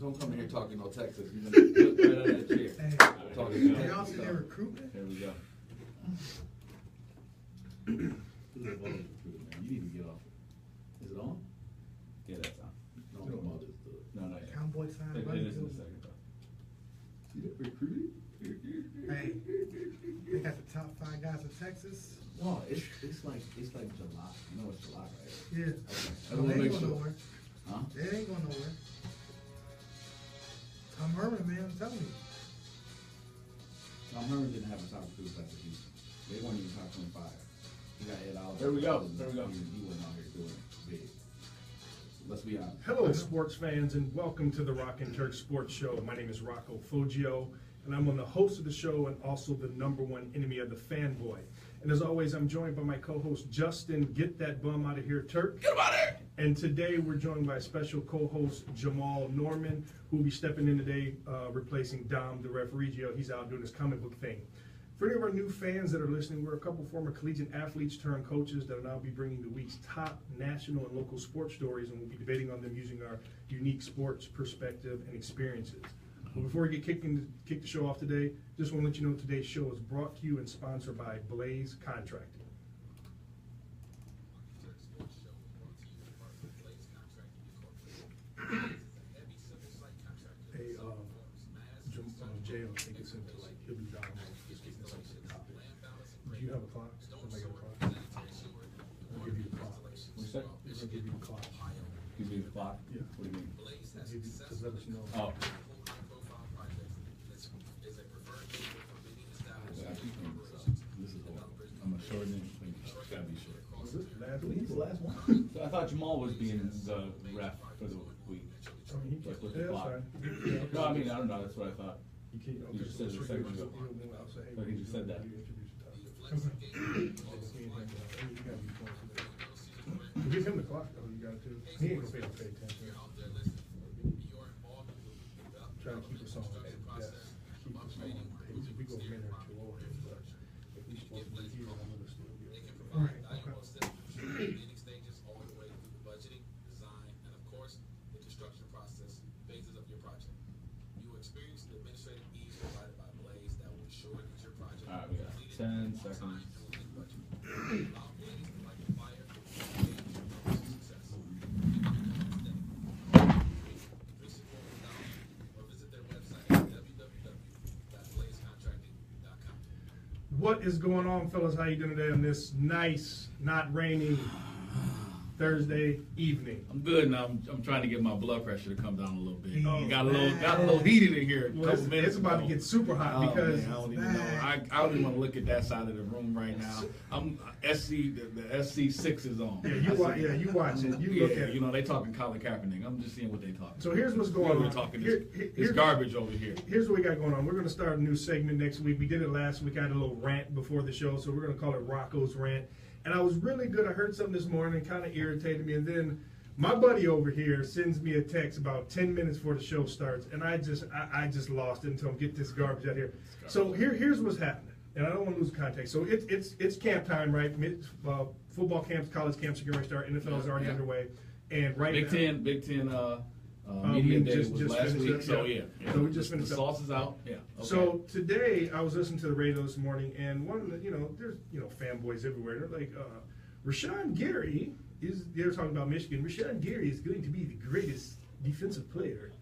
Don't come in here talking no Texas. You're gonna look right out of that chair. Talking They also their recruitment. There we go. You need to get off. Is it on? Yeah, that's on. No, not yet. Cowboy sign. It is in a second though. See that recruiting? Hey, they got the top 5 guys in Texas. No, it's like July. You know it's July, right? Yeah. I They want to ain't make going sure. nowhere. Huh? They ain't going nowhere. Tom Herman, man, I'm telling you. Tom Herman didn't have a top recruit class at Houston. They weren't even top 25. He got Ed Oliver. There we go. There we go. He wasn't out here doing it big. Let's be honest. Hello, sports fans, and welcome to the Turk Sports Show. My name is Rocco Foggio, and I'm on the host of the show and also the #1 enemy of the fanboy. And as always, I'm joined by my co-host, Justin, get that bum out of here, Turk. Get him out of here! And today we're joined by special co-host, Jamal Norman, who will be stepping in today, replacing Dom, the referee. He's out doing his comic book thing. For any of our new fans that are listening, we're a couple former collegiate athletes turned coaches that will now be bringing the week's top national and local sports stories, and we'll be debating on them using our unique sports perspective and experiences. But before we get kick the show off today, just want to let you know today's show is brought to you and sponsored by Blaze Contracting. Hey, Jay will take us into like he'll be down. Do you have a clock? Somebody got a clock? I'll give you the clock. What's that? I'll give you the clock. Give me the clock? Yeah. What do you mean? I'll give you, to let us know. Oh. This is what I'm a short name. It's gotta be short. Was it last He's week? the last one. So I thought Jamal was being the ref for the week. I mean, Like with yeah, the that's clock. fine. No, I mean, I don't know. That's what I thought. You can't, You just said it a second ago. But he just said that. Give him the clock though, you got to. He ain't gonna pay attention. Try to keep us on pace. Keep us on pace. If we go a minute or two over, but if we supposed to be here, I'm gonna still be okay. All right, okay. All right, we got 10 seconds. What is going on, fellas? How you doing today on this nice, not rainy Thursday evening? I'm good now. I'm trying to get my blood pressure to come down a little bit. Oh, got a little heated in here. Well, it's about to get super hot because man, I don't even know. I don't even want to look at that side of the room right now. I'm SC. The SC6 is on. Yeah, you watch it. You look at it. You know they talking Colin Kaepernick. I'm just seeing what they talking. So here's what's going on. We're talking this garbage over here. Here's what we got going on. We're going to start a new segment next week. We did it last week. I had a little rant before the show, so we're going to call it Rocco's Rant. And I was really good. I heard something this morning, kind of irritated me. And then my buddy over here sends me a text about 10 minutes before the show starts, and I just lost it until I get this garbage out here. So here's what's happening, and I don't want to lose context. So it's camp time, right? Football camps, college camps are going to start. NFL is already underway, and right Big now, Big Ten. Media Day was last week, up, so yeah. yeah. So we just finished the up. sauce is out. Yeah. Okay. So today I was listening to the radio this morning, and one of the, there's fanboys everywhere. They're like, Rashawn Gary they're talking about Michigan. Rashawn Gary is going to be the greatest defensive player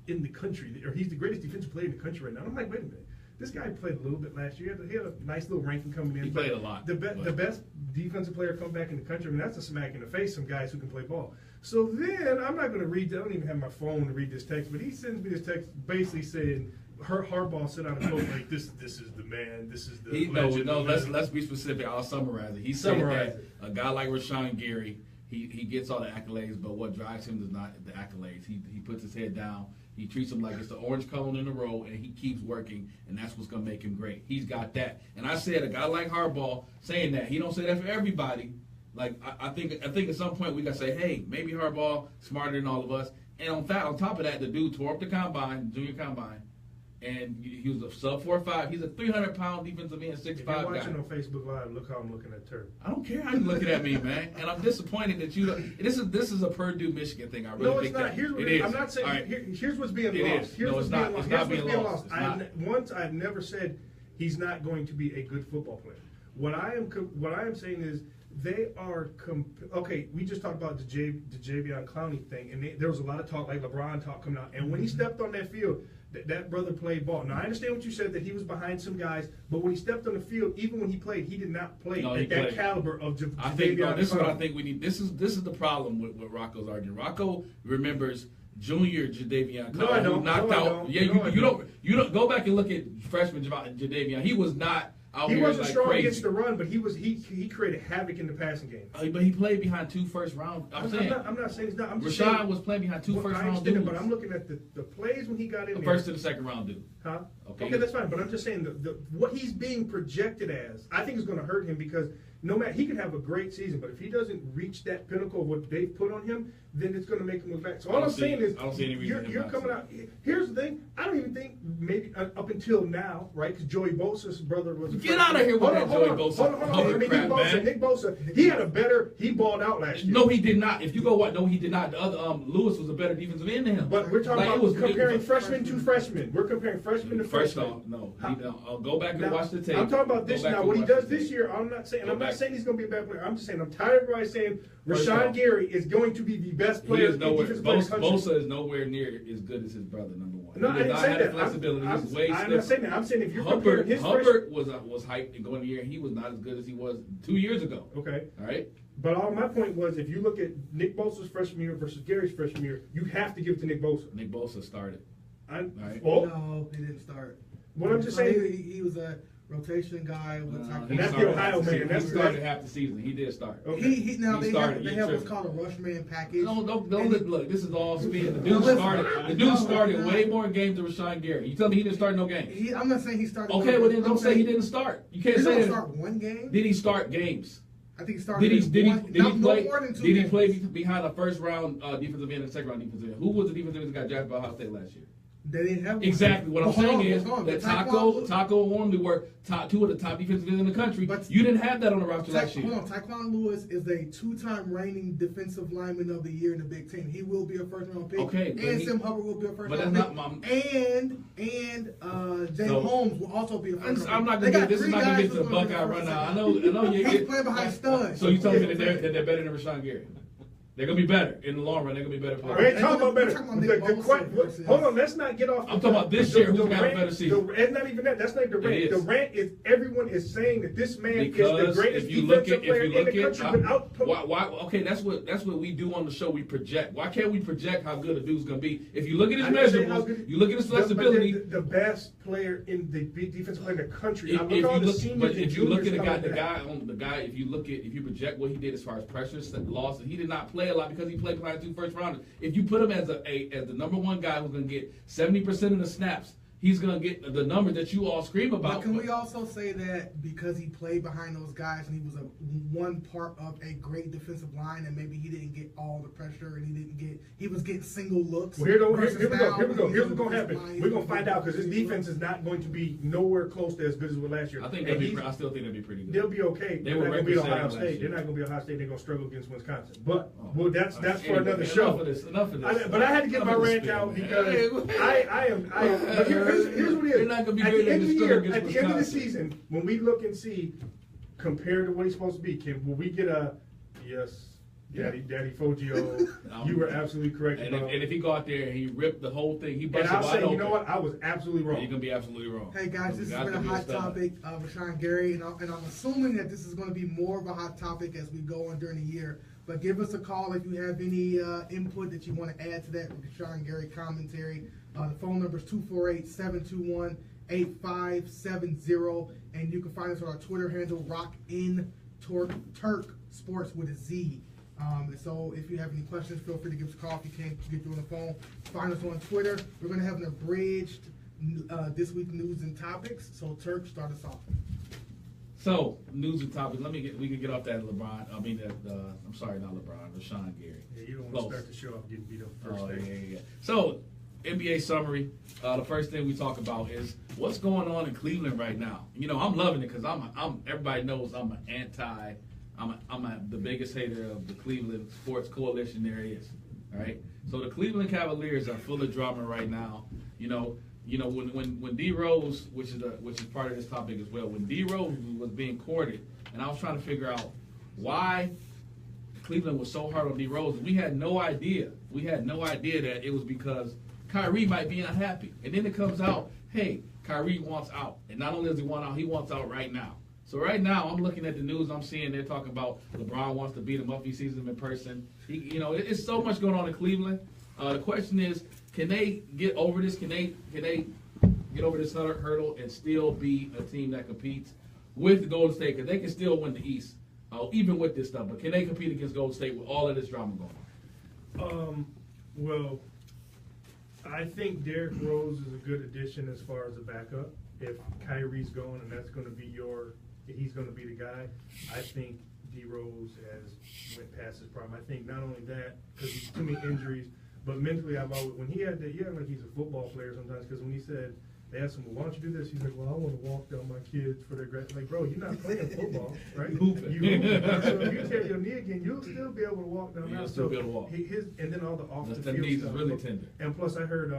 in the country, or he's the greatest defensive player in the country right now. And I'm like, wait a minute. This guy played a little bit last year. He had a nice little ranking coming in. He played a lot. The best defensive player come back in the country. I mean, that's a smack in the face. Some guys who can play ball. So then I'm not going to read. I don't even have my phone to read this text, but he sends me this text basically saying Harbaugh sent out a quote like this is the man. This is the legend. No. Let's be specific. I'll summarize it. He said that a guy like Rashawn Gary, he gets all the accolades, but what drives him is not the accolades. He puts his head down. He treats him like it's the orange cone in a row, and he keeps working, and that's what's going to make him great. He's got that. And I said a guy like Harbaugh saying that, he don't say that for everybody. Like, I think at some point we got to say, hey, maybe Harbaugh smarter than all of us. And on top of that, the dude tore up the combine, junior combine, and he was a sub 4.5. He's a 300-pound defensive end, 6'5" If you're guy. watching on Facebook Live, look how I'm looking at Turk. I don't care how you're looking at me, man, and I'm disappointed that you. This is a Purdue Michigan thing. I really No, it's think not. that Here's what it is. I'm not saying. All right. Here's what's being It lost. is. Here's No, what's it's not. being It's lost. not Here's being what's being lost. lost. It's not. Once I've never said he's not going to be a good football player. What I am saying is they are okay. We just talked about the Javion Clowney thing, and there was a lot of talk, like LeBron talk coming out. And when he stepped on that field, that brother played ball. Now I understand what you said, that he was behind some guys, but when he stepped on the field, even when he played, he did not play at that caliber of Javion I think this is what I Clowney. think we need. This is the problem with Rocco's argument. Rocco remembers junior Jadeveon Clowney, No, I don't. who knocked No, I out. don't. Yeah, No, I you don't go back and look at freshman Jadeveon. He was not out He here wasn't like strong crazy. against the run, but he created havoc in the passing game. But he played behind 2 first round. I'm not saying he's not. I'm just Rashawn saying, was playing behind 2 well, first I round understand dudes. it, but I'm looking at the plays when he got in The there. first to the second round dude. Huh? Okay. That's fine. But I'm just saying what he's being projected as, I think is going to hurt him, because no matter, he could have a great season, but if he doesn't reach that pinnacle of what they've put on him, then it's going to make him look back. So all I'm saying is, I don't see any reason you're coming out. Here's the thing. I don't even think maybe up until now, right? Because Joey Bosa's brother was. Get out of here with that Joey Bosa. Hold on. Nick Bosa. He had a better. He balled out last year. No, he did not. If you go what? No, he did not. The other Lewis was a better defensive end than him. But we're talking about comparing freshmen to freshmen. We're comparing freshmen to First freshmen. off, no. I'll go back and Now, watch the tape. I'm talking about this Go back now. and What he watch does the this tape. year, I'm not saying he's going to be a bad player. I'm just saying I'm tired of everybody saying First Rashawn off, Gary is going to be the best He player is in nowhere. defensive player in the country. Bosa is nowhere near as good as his brother. Number one. No, He I did didn't not say have the that. flexibility. He's way I'm stiffer. not saying that. I'm saying if you're comparing his freshman. Hubbard was hyped and going the year. He was not as good as he was 2 years ago. Okay. All right. But all my point was, if you look at Nick Bosa's freshman year versus Gary's freshman year, you have to give it to Nick Bosa. Nick Bosa started. Right. No, he didn't start. What I'm just saying, he was a rotation guy with He that's the started Ohio half the man. season. That's he started half the season. He did start. Okay. Now He they started. have He what's tripped. called a rush man package. Don't And he- look. This is all spin. The No, dude listen. started. The dude started way more games than Rashawn Gary. You tell me he didn't start no games. I'm not saying he started. Okay, well then don't say he didn't start. You can't He say didn't that. start one game. Did he start games? I think he started. Did he no play? more than 2 Did he games. play behind a first round defensive end and second round defensive end? Who was the defensive end that got drafted by Ohio State last year? They didn't have one. Exactly. What I'm Hold saying on, is hold on. that Taekwondo- Taco and Warmley were two of the top defensive ends in the country. But- You didn't have that on the roster last year. Hold on, Taekwon Lewis is a 2-time reigning defensive lineman of the year in the Big Ten. He will be a first round pick. Okay, but and Sam Hubbard will be a first but round that's pick. not And James So- Holmes will also be a first round pick. I'm not They gonna got get this is three not gonna guys get to the who's gonna be Buckeye first run and now. I second. know you. He's playing behind studs. So you telling me that they're better than Rashawn Gary? They're gonna be better in the long run. They're gonna be better We players. ain't talking about better. We're talking about Nick Bosa versus- Hold on, let's not get off. I'm talking about this year, who's gonna have a better season. It's not even that. That's not the rant. It The is. rant is everyone is saying that this man Because is the greatest if you look defensive at player in the country without. why okay, that's what we do on the show. We project. Why can't we project how good a dude's gonna be? If you look at his I didn't say how measurables, good- you look at his flexibility. The best player in the defensive player in the country. I If look at all you the look, seniors but and if you look at juniors the guy, coming back. if you project what he did as far as pressures, losses, he did not play a lot because he played behind 2 first rounders. If you put him as as the number one guy who's going to get 70% of the snaps, he's going to get the number that you all scream about. But can we also say that because he played behind those guys and he was one part of a great defensive line, and maybe he didn't get all the pressure and he was getting single looks. Well, here we versus go. now Here's when he's what's going to on the happen. line, We're going to he's find out because this getting defense is not going to be nowhere close to as good as it was last year. I think I still think they'll be pretty good. They'll be okay. They They're were not going to beat record-setting Ohio last State. year. They're not going to be Ohio State. They're going to struggle against Wisconsin. But that's for Anyway, another show. Enough of this. But I had to get my rant out because I am. But here's what it is. You're not gonna be At great the end of the struggle year, against at the end of the Wisconsin. season, when we look and see compared to what he's supposed to be, will we get a yes? Daddy Fogio, you were absolutely correct. And if he go out there and he ripped the whole thing, he And busted I'll wide say, open. you know what? I was absolutely wrong. You're gonna be absolutely wrong. Hey guys, this You has got been a to be hot stud. topic of Rashawn Gary, and I'm assuming that this is going to be more of a hot topic as we go on during the year. But give us a call if you have any input that you want to add to that Rashawn Gary commentary. The phone number is 248-721-8570, and you can find us on our Twitter handle, Turk Sports with a Z. And so if you have any questions, feel free to give us a call. If you can't get through on the phone, find us on Twitter. We're going to have an abridged this week news and topics. So Turk, start us off. So news and topics. We can get off that LeBron. I mean I'm sorry, not LeBron. Rashawn Gary. Yeah, you don't want Close. to start the show off getting beat up first Oh day. yeah. So NBA summary. The first thing we talk about is what's going on in Cleveland right now. You know, I'm loving it because everybody knows I'm the biggest hater of the Cleveland sports coalition there is. All right. So the Cleveland Cavaliers are full of drama right now. You know when D Rose, which is part of this topic as well, when D Rose was being courted, and I was trying to figure out why Cleveland was so hard on D Rose. We had no idea. That it was because Kyrie might be unhappy. And then it comes out, hey, Kyrie wants out. And not only does he want out, he wants out right now. So right now, I'm looking at the news. I'm seeing they're talking about LeBron wants to beat him up. He sees him in person. It's so much going on in Cleveland. The question is, can they get over this? Can they get over this hurdle and still be a team that competes with the Golden State? Because they can still win the East, even with this stuff. But can they compete against Golden State with all of this drama going on? Well, I think Derrick Rose is a good addition as far as a backup. If Kyrie's going and that's going to be he's going to be the guy, I think D Rose has went past his prime. I think not only that, because he's too many injuries, but mentally when he had that, like he's a football player sometimes, because when he said, they asked him, well, why don't you do this? He's like, well, I want to walk down my kids for their grad. Like, bro, you're not playing football, right? You hooping. So if you tear your knee again, you'll still be able to walk down. You'll still be able to walk. And then all the off the field knees stuff. Is really tender. And plus, I heard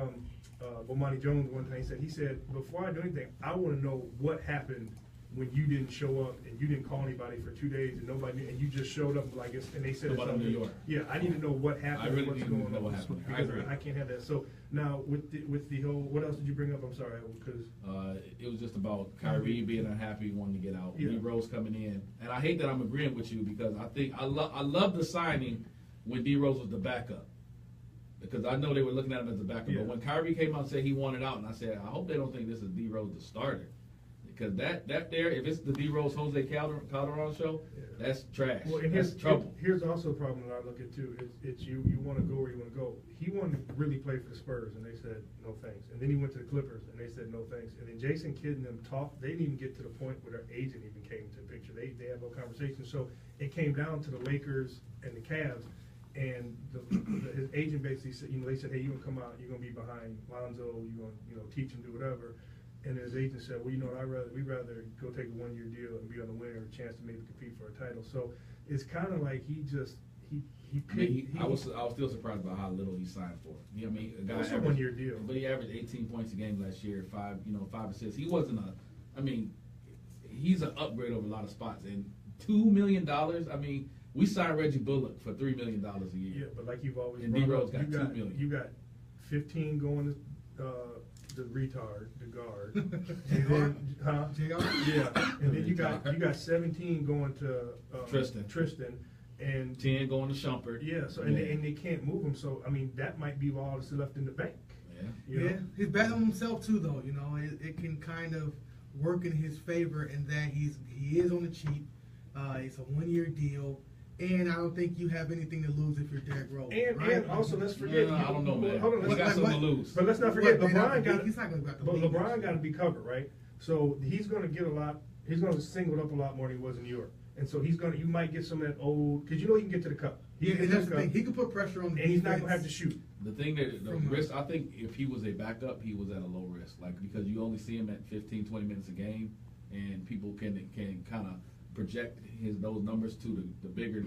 Bomani Jones one time. He said, before I do anything, I want to know what happened when you didn't show up and you didn't call anybody for 2 days and nobody knew, and you just showed up like it's, and they said it's in New York. Yeah, I need to know what happened. I really what's need going to know on what happened. because I can't have that. So now with the whole, what else did you bring up? I'm sorry, because it was just about Kyrie being unhappy, wanting to get out. Yeah. D Rose coming in, and I hate that I'm agreeing with you because I think I love the signing when D Rose was the backup. Because I know they were looking at him as a backup, Yeah. but when Kyrie came out and said he wanted out, and I said, I hope they don't think this is D Rose the starter. Because that there, if it's the D Rose Jose Calderon show, yeah. that's trash. Well, and that's trouble. Here's also a problem that I look at too. It's you want to go where you want to go. He wanted to really play for the Spurs, and they said no thanks. And then he went to the Clippers, and they said no thanks. And then Jason Kidd and them talked. They didn't even get to the point where their agent even came into the picture. They had no conversation. So it came down to the Lakers and the Cavs, and his agent basically said, they said, hey, you're gonna come out, you're gonna be behind Lonzo, you're gonna teach him, do whatever. And his agent said, well, we'd rather go take a 1 year deal and be on the winner, a chance to maybe compete for a title. So it's kind of like he picked. I was still surprised by how little he signed for. You know what I mean? A guy It's a 1 year deal. But he averaged 18 points a game last year, 5 assists. He wasn't he's an upgrade over a lot of spots. And $2 million, we signed Reggie Bullock for $3 million a year. Yeah, but like you've always and D Rose got $2 million. You got 15 going to the retard, the guard, and then yeah, and then you got 17 going to Tristan, and 10 going to Shumpert. Yeah, so and they can't move him. So that might be all that's left in the bank. Yeah, he's betting on himself too, though. It can kind of work in his favor in that he is on the cheap. It's a 1 year deal. And I don't think you have anything to lose if you're Derrick Rose. And also, let's forget. I don't know, man. Hold on, he got something to lose. But let's not forget, He's not going to go LeBron got to be covered, right? So he's going to get a lot. He's going to single up a lot more than he was in New York. And so you might get some of that old, because he can get to the cup. And that's the thing. He can put pressure on the defense. And he's not going to have to shoot. The thing that the risk, I think if he was a backup, he was at a low risk. Because you only see him at 15, 20 minutes a game, and people can kind of project those numbers to the bigger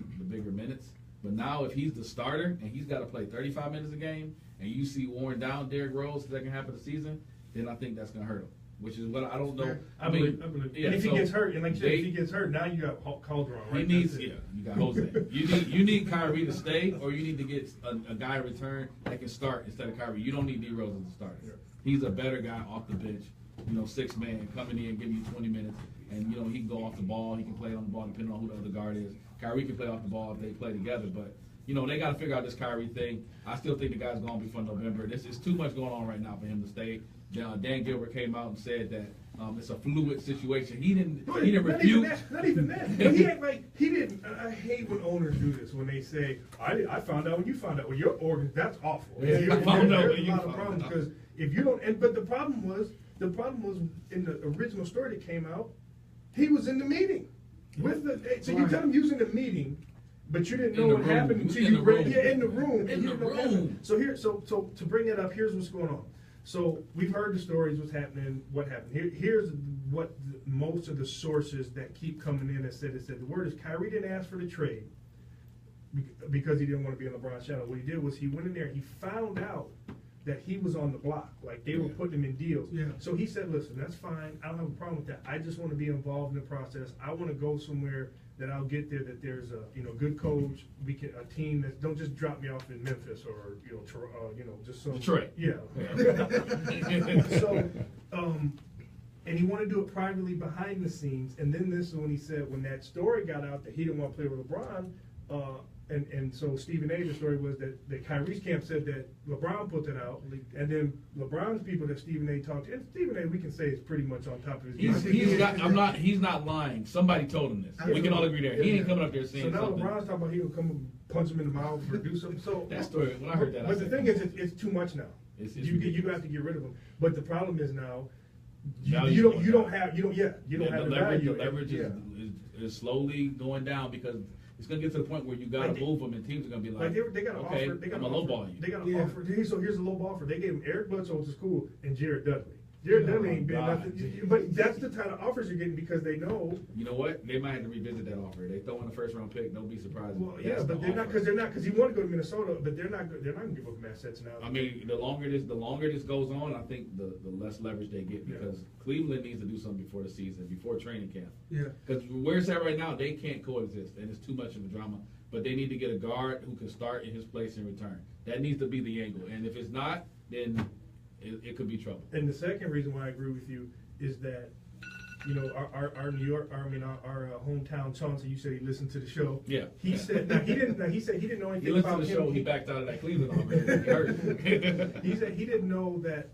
minutes. But now if he's the starter and he's got to play 35 minutes a game, and you see worn down Derrick Rose the second half of the season, then I think that's going to hurt him. Which is what I don't know. I believe. Yeah, and if he gets hurt, and like you said, if he gets hurt, now you got Calderon, right? You got Jose. you need Kyrie to stay, or you need to get a guy in return that can start instead of Kyrie. You don't need D Rose as a starter. Yeah. He's a better guy off the bench. 6 man coming in, giving you 20 minutes, and he can go off the ball. He can play on the ball depending on who the other guard is. Kyrie can play off the ball if they play together, but they got to figure out this Kyrie thing. I still think the guy's going before November. This is too much going on right now for him to stay. Dan Gilbert came out and said that it's a fluid situation. He didn't refute. Not even that. But he ain't he didn't. I hate when owners do this when they say, "I found out when you found out." Well, your organ, that's awful. Yeah, I found out when you found out. Because if you don't, but the problem was in the original story that came out, he was in the meeting with the. So you tell him using the meeting But you didn't In know the what room. happened You until in you the read. room. Yeah, in the room. In and you the didn't know what room. happened. So to bring it up, here's what's going on. So we've heard the stories, what's happening, what happened. Here's what most of the sources that keep coming in and said. It said the word is Kyrie didn't ask for the trade because he didn't want to be in LeBron's shadow. What he did was he went in there, he found out that he was on the block, like they were putting him in deals. Yeah. So he said, listen, that's fine. I don't have a problem with that. I just want to be involved in the process. I want to go somewhere that I'll get there, that there's a good coach, a team that don't just drop me off in Memphis or just some Detroit. Yeah. So, and he wanted to do it privately behind the scenes. And then this is when he said, when that story got out that he didn't want to play with LeBron, and so Stephen A, the story was that Kyrie's camp said that LeBron put that out, and then LeBron's people that Stephen A talked to, and Stephen A we can say is pretty much on top of his game. He's not lying. Somebody told him this. We can all agree there. He ain't coming up there saying so now something. LeBron's talking about he'll come and punch him in the mouth or do something. So that story, when I heard that, but the thing is, it's too much now. You have to get rid of him. But the problem is now, you don't have the value. The leverage is slowly going down because it's going to get to the point where you got to move them, and teams are going to be like, they got an okay, offer. They got I'm an a offer. lowball you. They got an offer. So here's a lowball offer. They gave him Eric Bledsoe to school and Jared Dudley. Jared Dudley ain't been nothing. But that's the kind of offers you're getting because they know. You know what? They might have to revisit that offer. They throw in a first-round pick. Don't be surprised. Well, yeah, but they're not because he wanted to go to Minnesota, but they're not going to give up assets now. I mean, the longer this goes on, I think the less leverage they get because Cleveland needs to do something before the season, before training camp. Yeah. Because where it's at right now, they can't coexist, and it's too much of a drama. But they need to get a guard who can start in his place in return. That needs to be the angle. And if it's not, then it could be trouble. And the second reason why I agree with you is that, our New York, our hometown Chauncey, you said he listened to the show. Yeah. He said he didn't know anything about about the show. He backed out of that Cleveland offer. He hurt. He said he didn't know that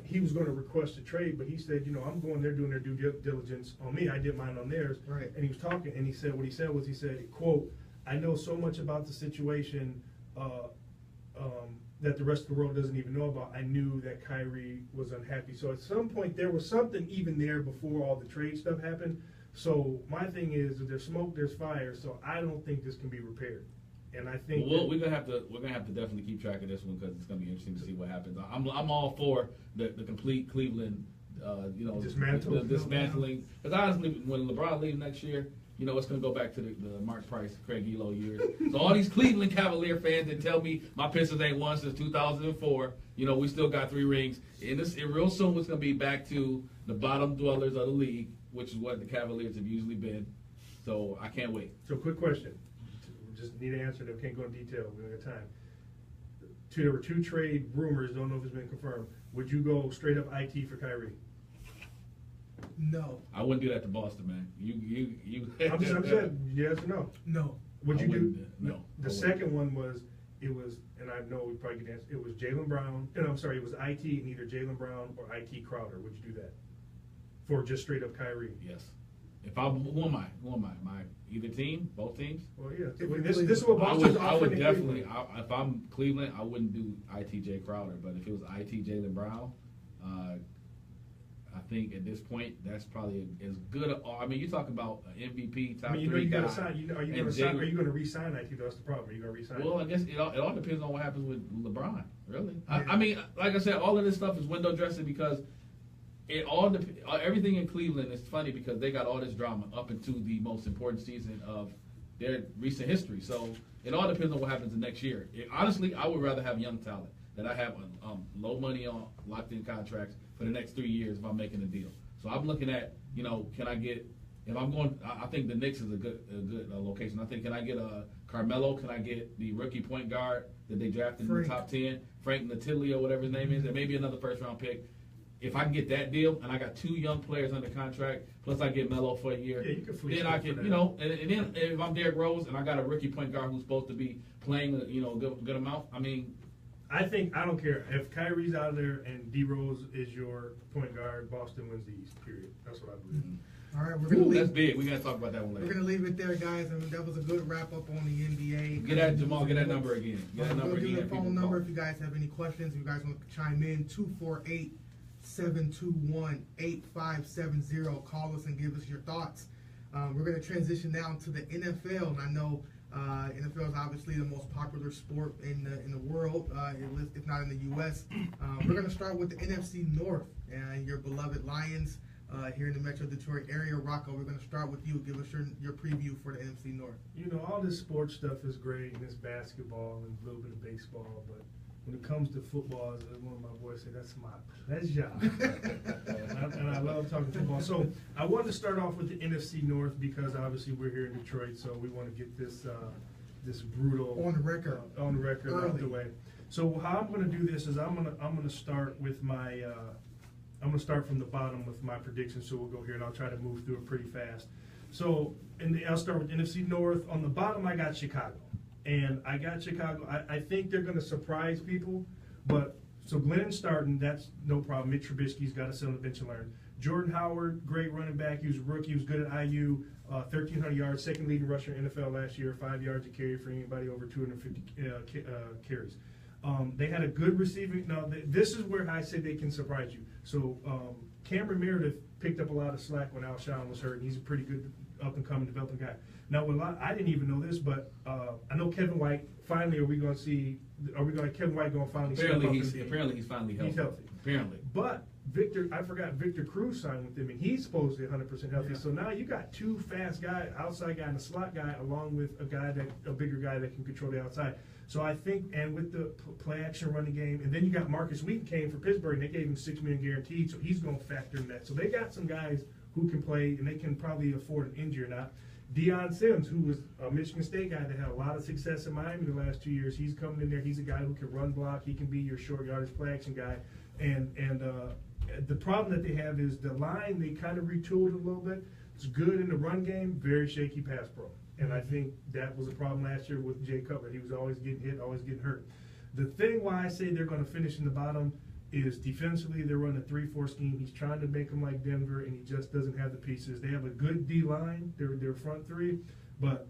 he was going to request a trade, but he said, I'm going there doing their due diligence on me. I did mine on theirs. Right. And he was talking, and he said what he said, quote, I know so much about the situation that the rest of the world doesn't even know about. I knew that Kyrie was unhappy. So at some point, there was something even there before all the trade stuff happened. So my thing is, if there's smoke, there's fire. So I don't think this can be repaired. And I think we're gonna have to definitely keep track of this one because it's gonna be interesting to see what happens. I'm all for the complete Cleveland, dismantling. Because honestly, when LeBron leaves next year, it's going to go back to the Mark Price, Craig Elo years. So all these Cleveland Cavalier fans that tell me my Pistons ain't won since 2004, we still got 3 rings. And real soon it's going to be back to the bottom dwellers of the league, which is what the Cavaliers have usually been. So I can't wait. So quick question. We just need an answer. We can't go in detail. We don't have time. There were 2 trade rumors. Don't know if it's been confirmed. Would you go straight up IT for Kyrie? No. I wouldn't do that to Boston, man. You. I'm saying yes or no. No. Would you do? No. The second one was, and I know we probably could answer. It was Jaylen Brown. No, I'm sorry. It was IT and either Jaylen Brown or IT Crowder. Would you do that for just straight up Kyrie? Yes. Who am I? My either team, both teams. Well, yeah. This is what Boston's I would offering. definitely. If I'm Cleveland, I wouldn't do ITJ Crowder. But if it was IT Jaylen Brown, I think at this point that's probably as good. I mean, you talk about an MVP top 3 you guy. got to sign. Are you going to re-sign IT? That's the problem. Are you going to re-sign? Well, I guess it all depends on what happens with LeBron. Really, yeah. I mean, like I said, all of this stuff is window dressing because everything in Cleveland is funny because they got all this drama up into the most important season of their recent history. So it all depends on what happens the next year. Honestly, I would rather have young talent that I have low money on locked in contracts for the next 3 years if I'm making a deal. So I'm looking at, can I get, if I'm going, I think the Knicks is a good location. I think, can I get a Carmelo? Can I get the rookie point guard that they drafted in the top 10, Frank Natilio, whatever his name is, and maybe another first round pick. If I can get that deal, and I got 2 young players under contract, plus I get Melo for a year, yeah, you can fleece then I can, and then if I'm Derrick Rose and I got a rookie point guard who's supposed to be playing, a good amount, I mean. I don't care. If Kyrie's out there and D Rose is your point guard, Boston wins the East, period. That's what I believe. Mm-hmm. All right, we're going to leave. That's big. We're going to talk about that one later. We're going to leave it there, guys. I mean, that was a good wrap-up on the NBA. Get that, Jamal. Get that number again. Get that number again. We'll do the phone number if you guys have any questions. If you guys want to chime in, 248-721-8570. Call us and give us your thoughts. We're going to transition now to the NFL, and I know NFL is obviously the most popular sport in the world, if not in the U.S. We're going to start with the NFC North and your beloved Lions here in the Metro Detroit area. Rocco, we're going to start with you. Give us your preview for the NFC North. You know, all this sports stuff is great, and it's basketball and a little bit of baseball, but when it comes to football, as one of my boys said, that's my pleasure. and I love talking football. So I wanted to start off with the NFC North because obviously we're here in Detroit, so we want to get this this brutal on the record out the way. So how I'm going to do this is I'm going to start with my I'm going to start from the bottom with my predictions. So we'll go here and I'll try to move through it pretty fast. So I'll start with NFC North. On the bottom, I got Chicago. And I got Chicago. I think they're going to surprise people. But so Glennon's starting. That's no problem. Mitch Trubisky's got to sit on the bench and learn. Jordan Howard, great running back. He was a rookie. He was good at IU. 1,300 yards, second leading rusher in NFL last year. 5 yards a carry for anybody over 250 carries. They had a good receiving. Now, this is where I say they can surprise you. So Cameron Meredith picked up a lot of slack when Alshon was hurt, and he's a pretty good up-and-coming developing guy. Now, I didn't even know this, but I know Kevin White. Finally, Kevin White going to finally step up? Apparently, he's finally healthy. He's healthy. Apparently. But Victor Cruz signed with him, and he's supposedly 100% healthy. Yeah. So now you got two fast guys, outside guy and a slot guy, along with a bigger guy that can control the outside. So I think, and with the play action running game, and then you got Marcus Wheaton came for Pittsburgh, and they gave him $6 million guaranteed, so he's going to factor in that. So they got some guys who can play, and they can probably afford an injury or not. Deion Sims, who was a Michigan State guy that had a lot of success in Miami the last 2 years, he's coming in there. He's a guy who can run block. He can be your short yardage play action guy. And the problem that they have is the line, they kind of retooled a little bit. It's good in the run game, very shaky pass pro. And I think that was a problem last year with Jay Cutler. He was always getting hit, always getting hurt. The thing why I say they're going to finish in the bottom is defensively they're running a 3-4 scheme. He's trying to make them like Denver, and he just doesn't have the pieces. They have a good D-line, their front three, but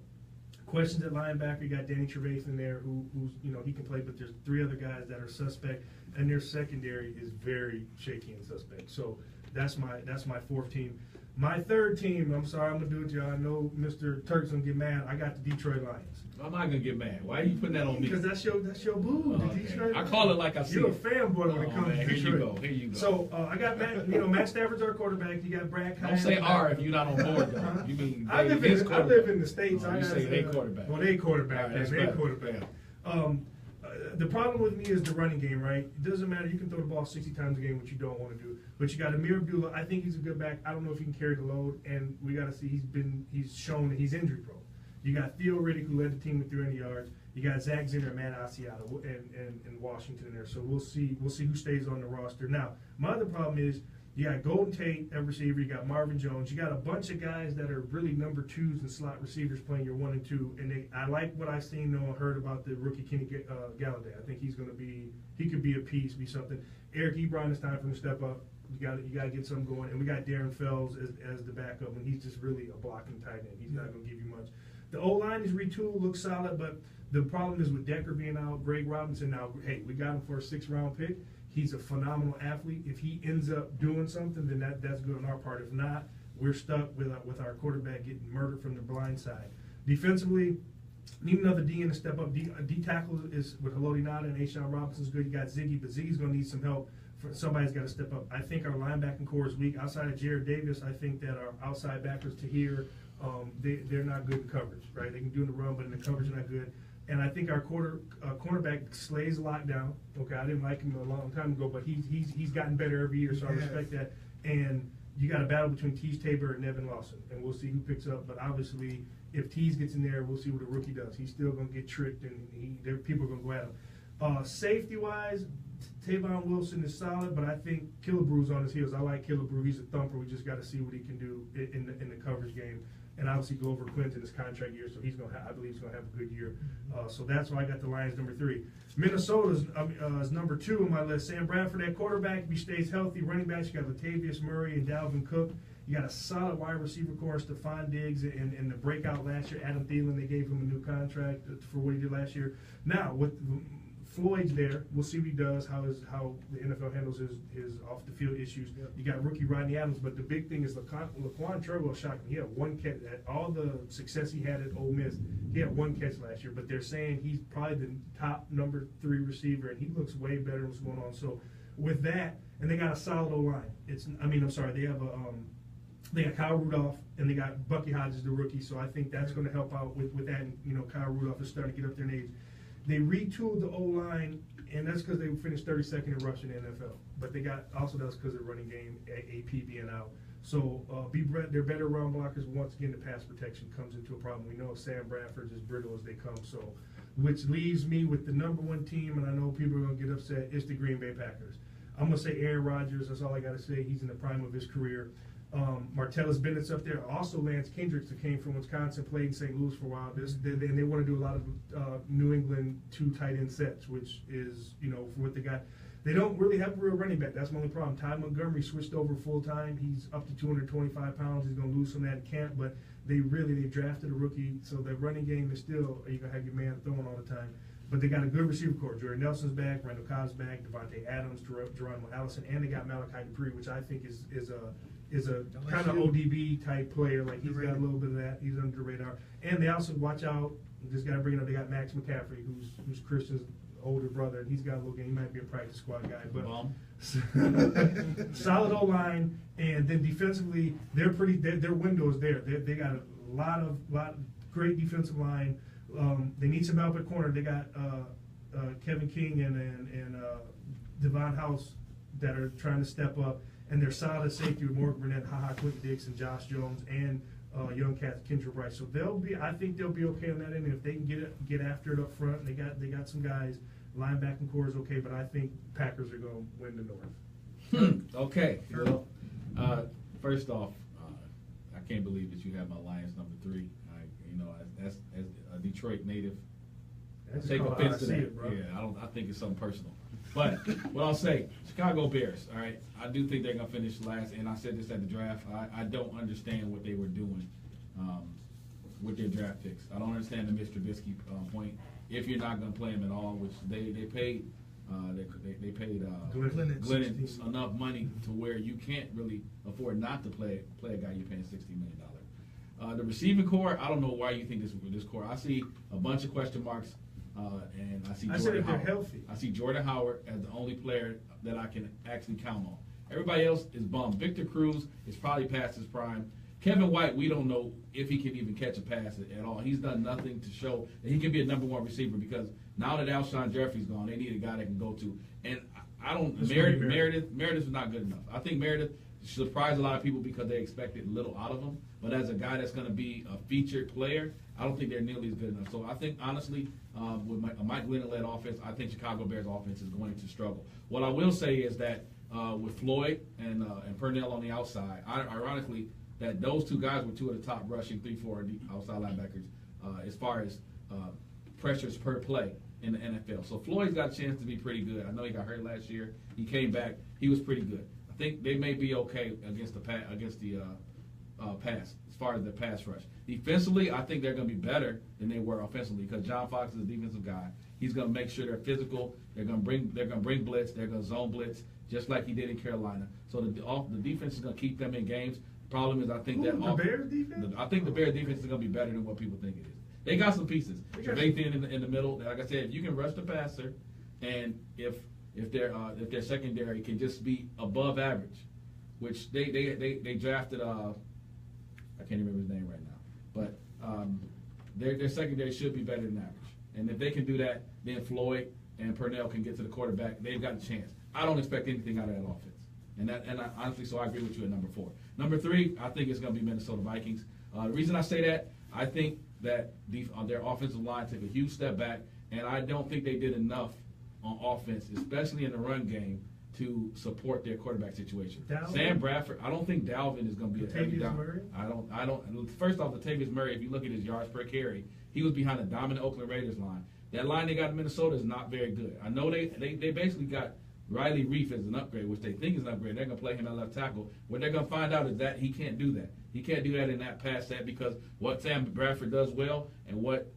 questions at linebacker, you got Danny Trevathan there who's he can play, but there's three other guys that are suspect, and their secondary is very shaky and suspect. So that's my fourth team. My third team, I'm sorry, I'm going to do it to y'all. I know Mr. Turk's going to get mad. I got the Detroit Lions. I'm not going to get mad. Why are you putting that on me? Because that's your boo. Okay. I call it like I see You're a it. fanboy when it comes to Detroit. Here you go. So I got Matt Stafford's our quarterback. You got Brad Kyle. Don't say R if you're not on board, though. You mean I live in the States. You say they quarterback. Well, they quarterback. Right, they quarterback. The problem with me is the running game, right? It doesn't matter. You can throw the ball 60 times a game, which you don't want to do. But you got Amir Abdullah. I think he's a good back. I don't know if he can carry the load. And we got to see he's shown that he's injury prone. You got Theo Riddick, who led the team with 300 yards. You got Zach Zinner and Matt Asiata and Washington there. So we'll see who stays on the roster. Now, my other problem is you got Golden Tate at receiver. You got Marvin Jones. You got a bunch of guys that are really number twos and slot receivers playing your 1 and 2. And I like what I've seen and heard about the rookie Kenny Galladay. I think he could be a piece, be something. Eric Ebron, it's time for him to step up. You got to get something going. And we got Darren Fells as the backup, and he's just really a blocking tight end. He's not going to give you much. The O-line is retooled, looks solid, but the problem is with Decker being out, Greg Robinson now, hey, we got him for a 6th-round pick. He's a phenomenal athlete. If he ends up doing something, then that's good on our part. If not, we're stuck with our quarterback getting murdered from the blind side. Defensively, need another D in to step up. D tackle is with Haloti Ngata and Ashawn Robinson's good. You got Ziggy, but Ziggy's going to need some help. Somebody's got to step up. I think our linebacking core is weak. Outside of Jared Davis, I think that our outside backers Tahir, they're not good in coverage, right? They can do in the run, but in the coverage they're not good. And I think our cornerback Slay's locked down. Okay, I didn't like him a long time ago, but he's gotten better every year, so I respect that. And you got a battle between Tease Tabor and Nevin Lawson, and we'll see who picks up. But obviously, if Tease gets in there, we'll see what the rookie does. He's still going to get tricked, and people are going to go at him. Safety-wise, Tavon Wilson is solid, but I think Killebrew's on his heels. I like Killebrew. He's a thumper. We just got to see what he can do in the coverage game. And obviously Glover Quinn's in his contract year, so I believe he's going to have a good year. So that's why I got the Lions number 3. Minnesota's is number 2 on my list. Sam Bradford at quarterback. If he stays healthy, running backs, you got Latavius Murray and Dalvin Cook. You got a solid wide receiver core, Stephon Diggs, and the breakout last year, Adam Thielen. They gave him a new contract for what he did last year. Now, Floyd's there. We'll see what he does, how the NFL handles his off the field issues. Yep. You got rookie Rodney Adams, but the big thing is Laquan Treadwell shocked me. He had one catch. All the success he had at Ole Miss, he had one catch last year. But they're saying he's probably the top number 3 receiver, and he looks way better than what's going on. So with that, and they got a solid O-line. They got Kyle Rudolph, and they got Bucky Hodges, the rookie. So I think that's going to help out with that. And, Kyle Rudolph is starting to get up there in age. They retooled the O-line, and that's because they finished 32nd in rushing in the NFL. But that's because of the running game, AP being out. So they're better run blockers. Once again, the pass protection comes into a problem. We know Sam Bradford's as brittle as they come. So, which leaves me with the number 1 team, and I know people are going to get upset, it's the Green Bay Packers. I'm going to say Aaron Rodgers. That's all I got to say. He's in the prime of his career. Martellus Bennett's up there. Also, Lance Kendricks, that came from Wisconsin, played in St. Louis for a while. And they want to do a lot of New England 2 tight end sets, which is, for what they got. They don't really have a real running back. That's my only problem. Ty Montgomery switched over full time. He's up to 225 pounds. He's going to lose some of that in camp, but they drafted a rookie, so their running game is still, you're going to have your man throwing all the time. But they got a good receiver corps. Jordan Nelson's back, Randall Cobb's back, Devontae Adams, Geronimo Allison, and they got Malachi Dupree, which I think is a kind of ODB type player. Like, he's got a little bit of that. He's under the radar. And they also, watch out, just got to bring it up, they got Max McCaffrey, who's Christian's older brother, and he's got a little game. He might be a practice squad guy, but solid O-line, and then defensively, their window is there. They got a lot of great defensive line. They need some help at corner. They got Kevin King and Devon House that are trying to step up, and they're solid safety with Morgan Burnett, Quentin Dix, and Josh Jones, and young cat Kendra Bryce. So I think they'll be okay on that end. If they can get after it up front, they got some guys. Linebacking core is okay, but I think Packers are going to win the North. Okay. Well, first off, I can't believe that you have my Lions number 3. As a Detroit native, I take offense to that. Yeah, I think it's something personal. But what I'll say, Chicago Bears. All right, I do think they're gonna finish last, and I said this at the draft. I don't understand what they were doing with their draft picks. I don't understand the Mr. Trubisky point. If you're not gonna play him at all, which they paid. They paid Glennon enough money to where you can't really afford not to play a guy you're paying $60 million. The receiving core, I don't know why you think this core. I see a bunch of question marks, and I see Jordan Howard. Healthy. I see Jordan Howard as the only player that I can actually count on. Everybody else is bummed. Victor Cruz is probably past his prime. Kevin White, we don't know if he can even catch a pass at all. He's done nothing to show that he can be a number 1 receiver, because now that Alshon Jeffrey's gone, they need a guy they can go to. And I don't. Meredith is not good enough. I think Meredith surprised a lot of people because they expected little out of him. But as a guy that's going to be a featured player, I don't think they're nearly as good enough. So I think, honestly, with a Mike Glennon-led offense, I think Chicago Bears offense is going to struggle. What I will say is that with Floyd and Purnell on the outside, ironically, that those 2 guys were 2 of the top rushing 3-4 outside linebackers as far as pressures per play in the NFL. So Floyd's got a chance to be pretty good. I know he got hurt last year. He came back. He was pretty good. I think they may be okay against the pass as far as the pass rush. Defensively, I think they're going to be better than they were offensively, because John Fox is a defensive guy. He's going to make sure they're physical. They're going to bring blitz. They're going to zone blitz just like he did in Carolina. So the defense is going to keep them in games. Problem is, I think the Bears defense. I think the Bears defense is going to be better than what people think it is. They got some pieces. Trevathan in the middle. Like I said, if you can rush the passer, and if their secondary can just be above average, which they drafted I can't remember his name right now, but their secondary should be better than average. And if they can do that, then Floyd and Purnell can get to the quarterback. They've got a chance. I don't expect anything out of that offense. And honestly, so I agree with you at number 4. Number 3, I think it's going to be Minnesota Vikings. The reason I say that, I think that their offensive line took a huge step back, and I don't think they did enough on offense, especially in the run game, to support their quarterback situation. Sam Bradford, I don't think Dalvin is going to be a heavy down. I don't. First off, Latavius Murray, if you look at his yards per carry, he was behind the dominant Oakland Raiders line. That line they got in Minnesota is not very good. I know they basically got Riley Reef as an upgrade, which they think is an upgrade. They're going to play him at left tackle. What they're going to find out is that he can't do that. He can't do that in that pass set, because what Sam Bradford does well and what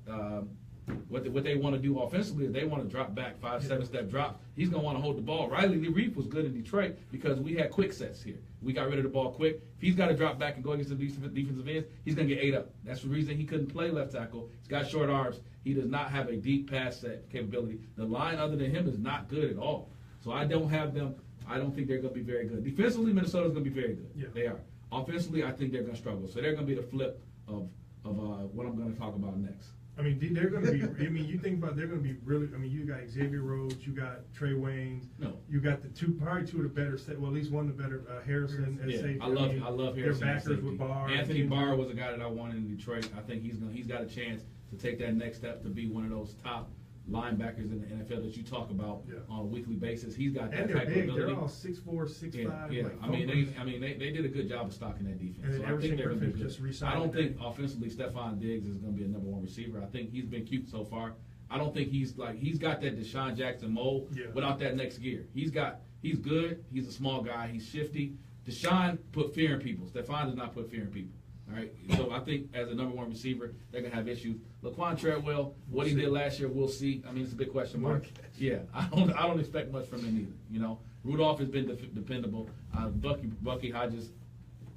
what they want to do offensively is they want to drop back 5-7 step drop. He's going to want to hold the ball. Riley Reef was good in Detroit because we had quick sets here. We got rid of the ball quick. If he's got to drop back and go against the defensive ends, he's going to get ate up. That's the reason he couldn't play left tackle. He's got short arms. He does not have a deep pass set capability. The line other than him is not good at all. So I don't have them. I don't think they're going to be very good. Defensively, Minnesota's going to be very good. Yeah. They are. Offensively, I think they're going to struggle. So they're going to be the flip of what I'm going to talk about next. I mean, they're going to be. I mean, you think about they're going to be really. I mean, you got Xavier Rhodes, you got Trey Waynes. No. You got probably two of the better. Well, at least one of the better. Harrison as safety. I love Harrison. Their backers with Barr. Anthony Barr was a guy that I wanted in Detroit. I think he's got a chance to take that next step to be one of those top linebackers in the NFL that you talk about on a weekly basis. He's got that and type of ability. They're all 6'4", 6'5". Yeah. Like they did a good job of stocking that defense. And then so I think they're going to be good. just I don't think offensively Stephon Diggs is going to be a number one receiver. I think he's been cute so far. I don't think he's got that Deshaun Jackson mold without that next gear. He's good. He's a small guy. He's shifty. Deshaun put fear in people. Stephon does not put fear in people. All right, so I think as a number one receiver, they're gonna have issues. Laquan Treadwell, what he did last year, we'll see. I mean, it's a big question mark. Yeah, I don't expect much from him either. You know, Rudolph has been dependable. Bucky Hodges,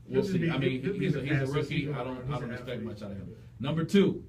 we'll see. I mean, he's a rookie. I don't expect much out of him. Number two.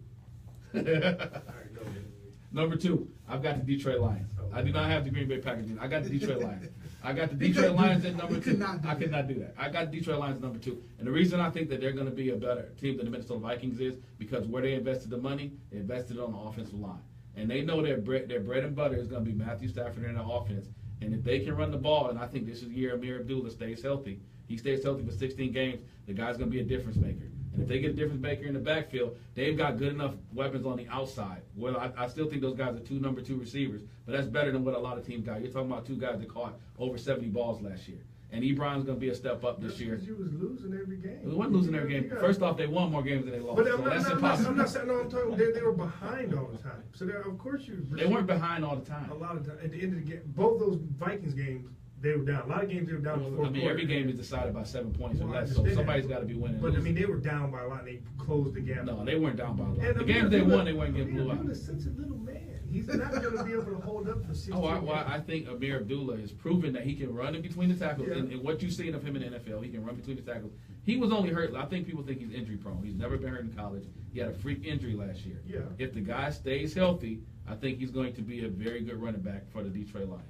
Number two, I've got the Detroit Lions. I do not have the Green Bay Packers. I got the Detroit Lions. I got the Detroit Lions at number two. I could not do that. I got the Detroit Lions at number two. And the reason I think that they're going to be a better team than the Minnesota Vikings is because where they invested the money, they invested it on the offensive line. And they know their bread and butter is going to be Matthew Stafford and their offense. And if they can run the ball, and I think this is the year Amir Abdullah stays healthy, he stays healthy for 16 games, the guy's going to be a difference maker. And if they get a difference maker in the backfield, they've got good enough weapons on the outside. Well, I still think those guys are number two receivers, but that's better than what a lot of teams got. You're talking about two guys that caught over 70 balls last year. And Ebron's going to be a step up this year. You was losing every game. We weren't losing every game. First off, they won more games than they lost. But so that's impossible. I'm not saying, no, I'm talking, they were behind all the time. So of course they weren't behind all the time. A lot of time. At the end of the game, both those Vikings games, they were down. A lot of games they were down. Well, I mean, every game is decided by 7 points or less, so somebody's got to be winning. But I mean, they were down by a lot, and they closed the gap. No, they weren't down by a lot. And the games they won, they weren't getting blew out. He's such a little man. He's not going to be able to hold up for 16 I think Amir Abdullah has proven that he can run in between the tackles. Yeah. And what you've seen of him in the NFL, he can run between the tackles. He was only hurt. I think people think he's injury prone. He's never been hurt in college. He had a freak injury last year. Yeah. If the guy stays healthy, I think he's going to be a very good running back for the Detroit Lions.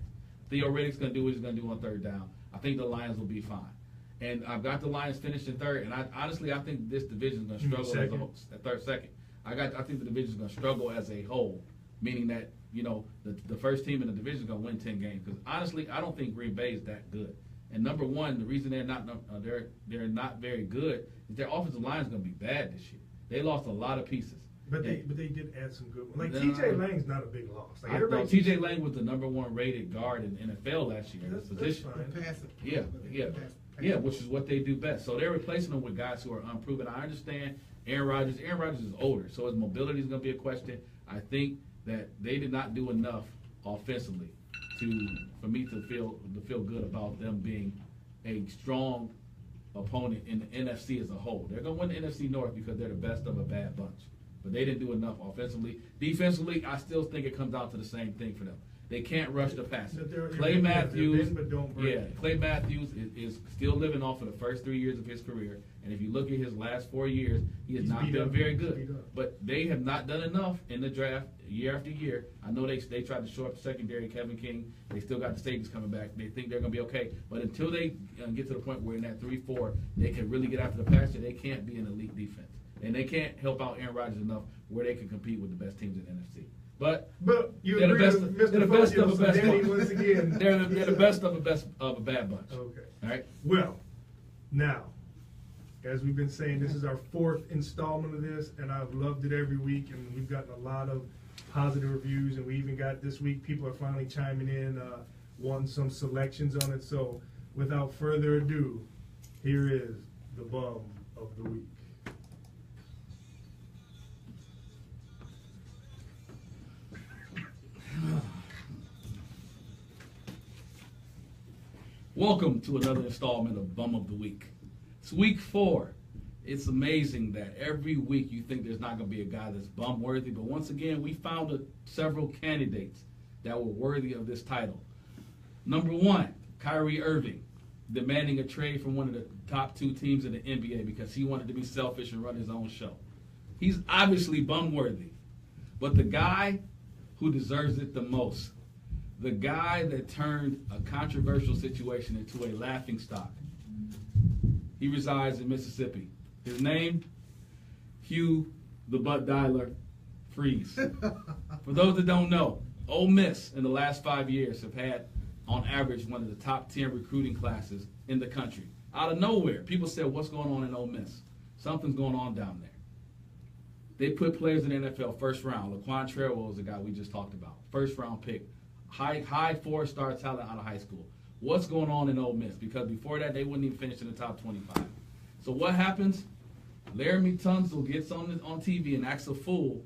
Theo Riddick's going to do what he's going to do on third down. I think the Lions will be fine. And I've got the Lions finished in third. And I think this division is going to struggle as a whole. Second. I think the division is going to struggle as a whole, meaning that the first team in the division is going to win 10 games. Because honestly, I don't think Green Bay is that good. And number one, the reason they're not very good is their offensive line is going to be bad this year. They lost a lot of pieces. But they did add some good ones. Like T.J. Lang's not a big loss. Like T.J. Lang was the number one rated guard in NFL last year. That's fine. Yeah, which is what they do best. So they're replacing them with guys who are unproven. I understand Aaron Rodgers is older, so his mobility is going to be a question. I think that they did not do enough offensively for me to feel good about them being a strong opponent in the NFC as a whole. They're going to win the NFC North because they're the best of a bad bunch. But they didn't do enough offensively. Defensively, I still think it comes down to the same thing for them. They can't rush the passer. Clay Matthews is still living off of the first 3 years of his career. And if you look at his last 4 years, he has not been very good. But they have not done enough in the draft year after year. I know they tried to shore up the secondary, Kevin King. They still got the safeties coming back. They think they're going to be okay. But until they get to the point where in that 3-4, they can really get after the passer, they can't be an elite defense. And they can't help out Aaron Rodgers enough where they can compete with the best teams in the NFC. But they're the best of a best bunch. They're the best of a bad bunch. Okay. All right. Well, now, as we've been saying, this is our 4th installment of this, and I've loved it every week, and we've gotten a lot of positive reviews, and we even got this week people are finally chiming in, wanting some selections on it. So, without further ado, here is the bum of the week. Welcome to another installment of Bum of the Week. It's week 4. it's amazing that every week you think there's not going to be a guy that's bum worthy, but once again, we found several candidates that were worthy of this title. Number one, Kyrie Irving, demanding a trade from one of the top 2 teams in the NBA because he wanted to be selfish and run his own show. He's obviously bum worthy, but the guy who deserves it the most, the guy that turned a controversial situation into a laughingstock, he resides in Mississippi. His name, Hugh the Butt Dialer Freeze. For those that don't know, Ole Miss in the last 5 years have had, on average, one of the top 10 recruiting classes in the country. Out of nowhere, people said, what's going on in Ole Miss? Something's going on down there. They put players in the NFL first round. Laquan Treadwell is the guy we just talked about. First round pick. High 4-star talent out of high school. What's going on in Ole Miss? Because before that, they wouldn't even finish in the top 25. So what happens? Laramie Tunsil gets on TV and acts a fool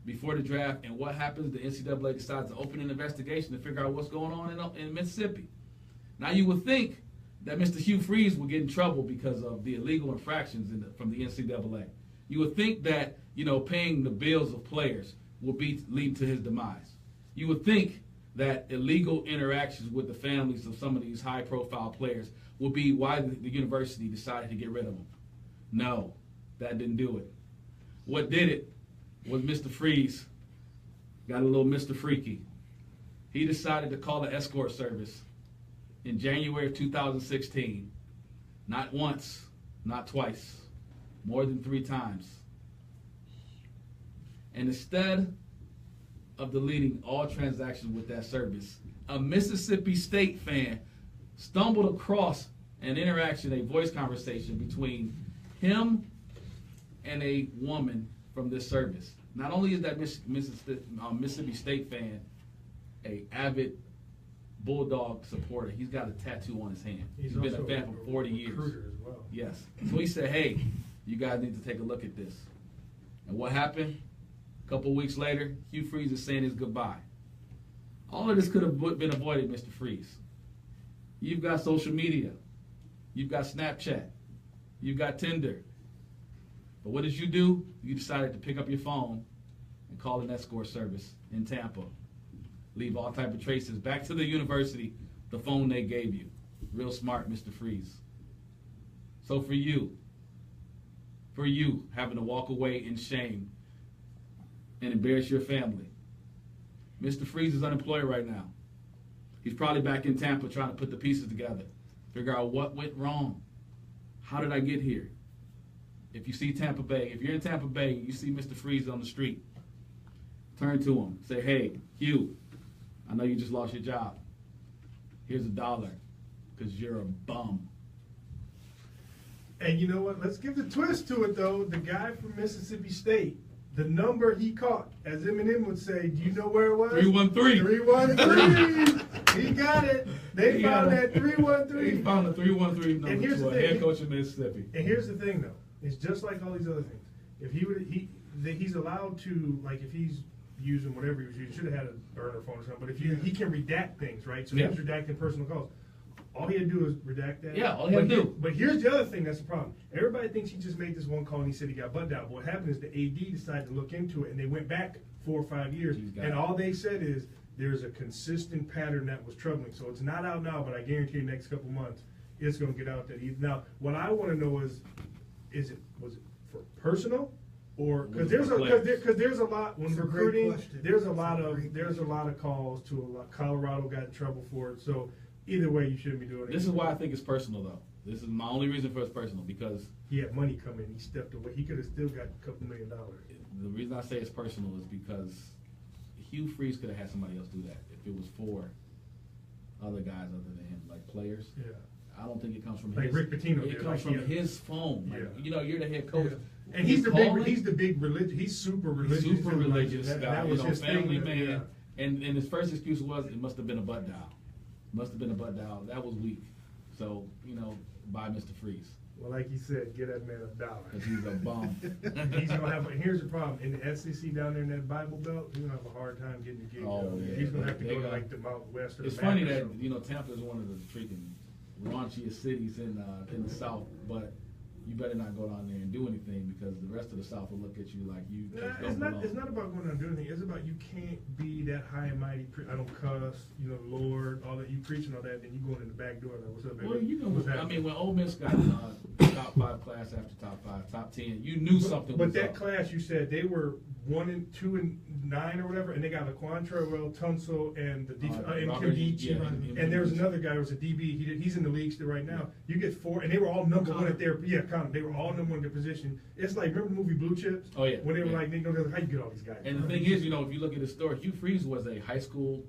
before the draft, and what happens? The NCAA decides to open an investigation to figure out what's going on in Mississippi. Now you would think that Mr. Hugh Freeze would get in trouble because of the illegal infractions from the NCAA. You would think that, paying the bills of players will be leading to his demise. You would think that illegal interactions with the families of some of these high-profile players will be why the university decided to get rid of them. No, that didn't do it. What did it was Mr. Freeze got a little Mr. Freaky. He decided to call an escort service in January of 2016. Not once, not twice, more than 3 times. And instead of deleting all transactions with that service, a Mississippi State fan stumbled across an interaction, a voice conversation between him and a woman from this service. Not only is that Mississippi State fan a avid Bulldog supporter, he's got a tattoo on his hand. He's been a fan for 40 years. Recruiter as well. Yes. So he said, hey, you guys need to take a look at this. And what happened? A couple weeks later, Hugh Freeze is saying his goodbye. All of this could have been avoided, Mr. Freeze. You've got social media. You've got Snapchat. You've got Tinder. But what did you do? You decided to pick up your phone and call an escort service in Tampa. Leave all type of traces back to the university, the phone they gave you. Real smart, Mr. Freeze. So for you having to walk away in shame and embarrass your family, Mr. Freeze is unemployed right now. He's probably back in Tampa trying to put the pieces together, figure out what went wrong. How did I get here? If you see Tampa Bay, if you're in Tampa Bay and you see Mr. Freeze on the street, turn to him. Say, hey, Hugh, I know you just lost your job. Here's $1 because you're a bum. And you know what? Let's give the twist to it, though. The guy from Mississippi State, the number he caught, as Eminem would say, do you know where it was? 313. 313. He got it. They found that 313. He found the 313 number to a head coach in Mississippi. And here's the thing, though. It's just like all these other things. If he's allowed to, like, if he's using whatever he was using, should have had a burner phone or something. But if he can redact things, right? So he was redacting personal calls. All he had to do is redact that. Yeah, all he had to do. But here's the other thing that's the problem. Everybody thinks he just made this one call and he said he got butt down. But what happened is the AD decided to look into it, and they went back 4 or 5 years. And all they said is there's a consistent pattern that was troubling. So it's not out now, but I guarantee you next couple months it's going to get out there. Now, what I want to know is was it for personal? Or because there's a lot when recruiting, there's a lot of calls to a lot. Colorado got in trouble for it. So either way, you shouldn't be doing it. This is why I think it's personal, though. This is my only reason for it's personal, because he had money coming. He stepped away. He could have still got a couple $1 million. The reason I say it's personal is because Hugh Freeze could have had somebody else do that if it was for other guys other than him, like players. Yeah. I don't think it comes from like Rick Pitino. It comes from his phone. Like, you're the head coach. Yeah. And he's the big religious. He's super religious. Super religious guy. That was his family thing, man. Yeah. And his first excuse was it must have been a butt dial. Must have been a butt dial. That was weak. So, by Mr. Freeze. Well, like you said, get that man $1. Because he's a bum. He's gonna have. Here's the problem: in the SEC down there in that Bible Belt, he's gonna have a hard time getting the gig. Yeah. He's gonna have to go to like the Mountain West. Or it's funny that Tampa is one of the freaking raunchiest cities in the South, but you better not go down there and do anything because the rest of the South will look at you like you just It's don't not. belong. It's not about going down and doing anything. It's about you can't be that high and mighty. I don't cuss. You know, Lord, all that. You preaching all that, then you going in the back door like, what's up, baby? Well, you know, What's I happening? mean, when Ole Miss got top 5 class after top 5, top 10, you knew something But was that up. class, you said they were 1 and 2 and 9 or whatever, and they got Laquan Treadwell, Tunsil, and the and Robert, Kimdichie. yeah, And there was another guy who was a DB. He's in the league still right now. You get 4, and they were all number 1 at their Connor. They were all number 1 in their position. It's like, remember the movie Blue Chips? Oh, yeah. When they were Yeah. like, they know how you get all these guys. And the thing is, you know, if you look at his story, Hugh Freeze was a high school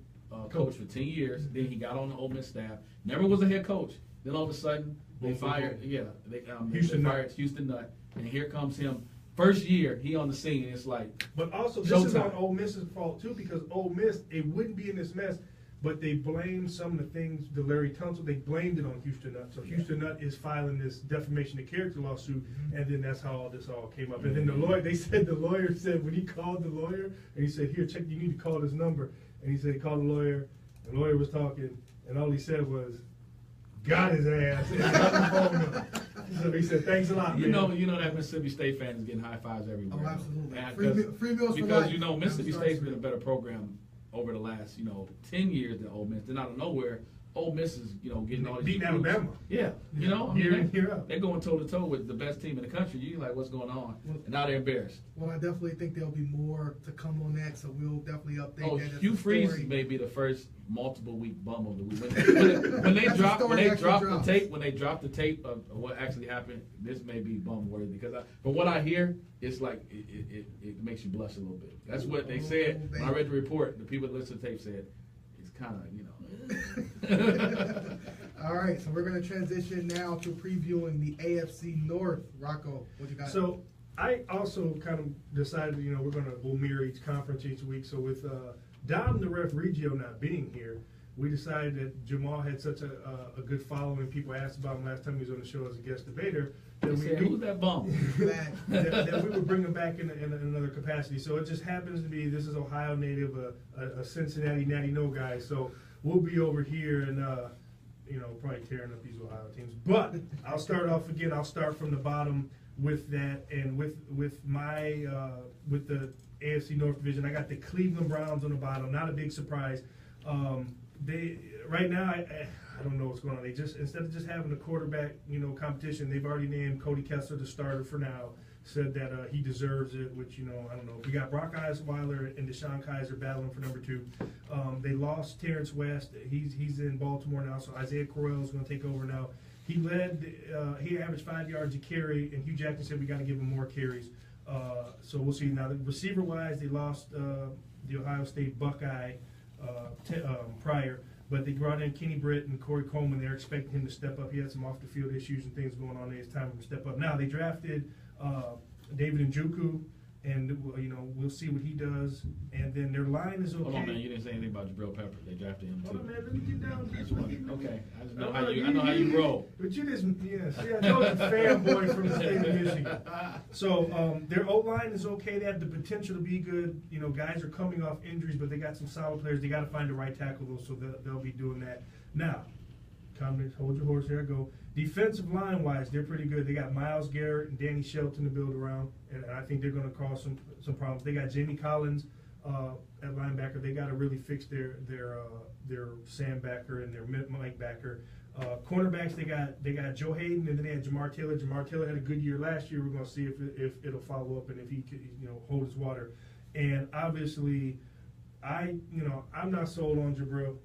coach for 10 years. Then he got on the Ole Miss staff. Never was a head coach. Then all of a sudden, they fired. Yeah, they fired Houston Nutt, and here comes him. First year, he on the scene. It's like, But also, this is on Ole Miss's fault too, because Ole Miss, it wouldn't be in this mess, but they blamed some of the things, the Larry Tunsil, they blamed it on Houston Nutt. So Houston Nutt is filing this defamation of character lawsuit, and then that's how all this all came up. And then the lawyer said when he called the lawyer, and he said, here, check, you need to call this number. And he said, he called the lawyer was talking, and all he said was, got his ass. And got the phone number. So he said, thanks a lot, man. you know that Mississippi State fan is getting high fives everywhere. Oh, absolutely. And Free meals for because life. you know Mississippi State's been a better program over the last 10 years than Ole Miss. Then out of nowhere, Ole Miss is getting all these beating recruits. Alabama. Yeah, Year in, year out. they're going toe to toe with the best team in the country. You're like, what's going on? And now they're embarrassed. Well, I definitely think there'll be more to come on that, so we'll definitely update Oh, that. as Hugh the Freeze story. may be the first multiple week bum of the week. When they That's drop the when story they drop the actually tape when they drop the tape of what actually happened, this may be bum worthy because from what I hear, it's like it makes you blush a little bit. That's what they said when I read the report. The people that listened to the tape said it's kind of All right, so we're going to transition now to previewing the AFC North. Rocco, what you got? So I also kind of decided, we'll mirror each conference each week. So with Dom the Ref Regio not being here, we decided that Jamal had such a good following. People asked about him last time he was on the show as a guest debater. That said, who's that bum? that we would bring him back in another capacity. So it just happens to be this is Ohio native, a Cincinnati Natty No guy. So we'll be over here and probably tearing up these Ohio teams. But I'll start off again. I'll start from the bottom with that, and with my with the AFC North Division. I got the Cleveland Browns on the bottom. Not a big surprise. They right now. I don't know what's going on. They just instead of just having a quarterback, competition, they've already named Cody Kessler the starter for now. Said that he deserves it, which I don't know. We got Brock Osweiler and Deshaun Kaiser battling for number 2. They lost Terrence West. He's in Baltimore now, so Isaiah Correll is going to take over now. He averaged 5 yards a carry, and Hugh Jackson said we got to give him more carries. So we'll see. Now, the receiver-wise, they lost the Ohio State Buckeye prior, but they brought in Kenny Britt and Corey Coleman. They're expecting him to step up. He had some off-the-field issues and things going on. It's time for him to step up. Now, they drafted David Njoku, and we'll see what he does. And then their line is okay. Hold on, man. You didn't say anything about Jabril Pepper. They drafted him too. Hold on, man. Let me get down. That's funny. Okay, I just know I know how you roll. But you just, see, I know the fanboy from the state of Michigan. So their O-line is okay. They have the potential to be good. Guys are coming off injuries, but they got some solid players. They got to find the right tackle, though, so they'll be doing that. Now, hold your horse. Here I go. Defensive line-wise, they're pretty good. They got Myles Garrett and Danny Shelton to build around, and I think they're going to cause some problems. They got Jamie Collins at linebacker. They got to really fix their Sam backer and their Mike backer. Cornerbacks, they got Joe Hayden, and then they had Jamar Taylor. Jamar Taylor had a good year last year. We're going to see if it'll follow up and if he could hold his water. And obviously, I'm not sold on Jabril.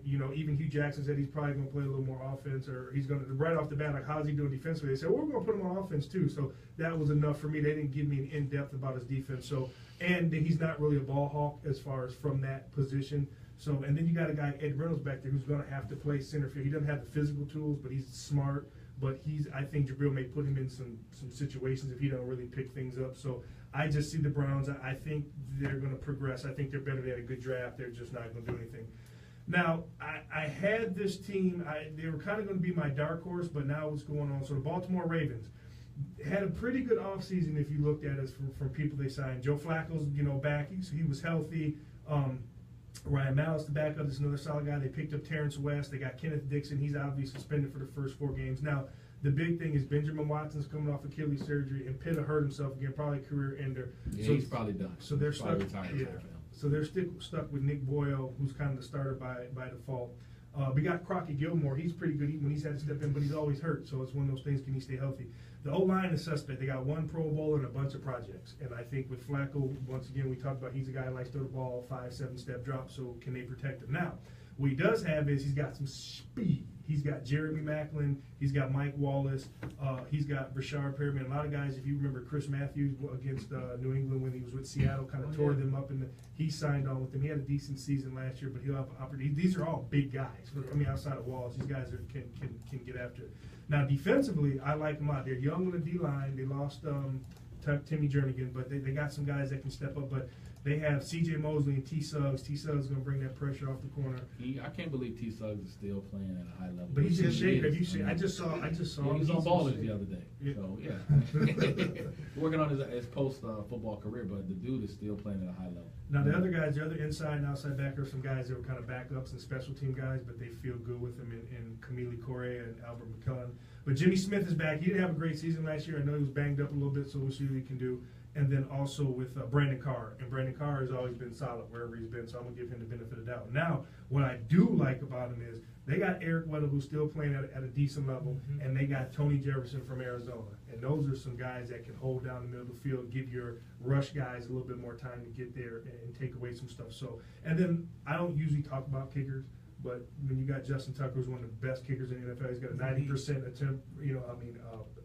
Even Hugh Jackson said he's probably going to play a little more offense, or he's going to right off the bat, like, how's he doing defensively? They said, well, we're going to put him on offense too. So that was enough for me. They didn't give me an in-depth about his defense. So, and he's not really a ball hawk as far as from that position. So, and then you got a guy, Ed Reynolds, back there who's going to have to play center field. He doesn't have the physical tools, but he's smart. But I think Jabril may put him in some situations if he don't really pick things up. So I just see the Browns. I think they're going to progress. I think they're better. They had a good draft. They're just not going to do anything. Now, I had this team, they were kind of going to be my dark horse, but now what's going on? So the Baltimore Ravens had a pretty good offseason if you looked at it from people they signed. Joe Flacco's, back, so he was healthy. Ryan Mallett's the backup. There's another solid guy. They picked up Terrence West. They got Kenneth Dixon. He's obviously suspended for the first 4 games. Now, the big thing is Benjamin Watson's coming off Achilles surgery, and Pitta hurt himself again, probably a career ender. Yeah, so he's probably done. So they're stuck. Yeah. So they're stuck with Nick Boyle, who's kind of the starter by default. We got Crockett Gilmore. He's pretty good when he's had to step in, but he's always hurt. So it's one of those things, can he stay healthy? The O-line is suspect. They got 1 Pro Bowler and a bunch of projects. And I think with Flacco, once again, we talked about he's a guy who likes to throw the ball 5-7 step drop, so can they protect him? Now, what he does have is he's got some speed. He's got Jeremy Maclin. He's got Mike Wallace. He's got Rashard Perriman. A lot of guys, if you remember Chris Matthews against New England when he was with Seattle, kind of tore them up. He signed on with them. He had a decent season last year, but he'll have an opportunity. These are all big guys. Coming outside of Wallace, these guys can get after it. Now, defensively, I like them a lot. They're young on the D-line. They lost Timmy Jernigan, but they got some guys that can step up. But they have C.J. Mosley and T. Suggs. T. Suggs is going to bring that pressure off the corner. I can't believe T. Suggs is still playing at a high level. But he's in shape. Have you seen? I just saw. Yeah, him. he was on Ballers the other day. Yeah. So yeah, working on his post football career, but the dude is still playing at a high level. Now the other guys, the other inside and outside backers, some guys that were kind of backups and special team guys, but they feel good with him in Camille Correa and Albert McCullen. But Jimmy Smith is back. He didn't have a great season last year. I know he was banged up a little bit, so we'll see what he can do. And then also with Brandon Carr. And Brandon Carr has always been solid wherever he's been, so I'm going to give him the benefit of the doubt. Now, what I do like about him is they got Eric Weddle, who's still playing at a decent level, and they got Tony Jefferson from Arizona. And those are some guys that can hold down the middle of the field, give your rush guys a little bit more time to get there and take away some stuff. So, and then I don't usually talk about kickers, but when you got Justin Tucker, who's one of the best kickers in the NFL, he's got a 90% attempt,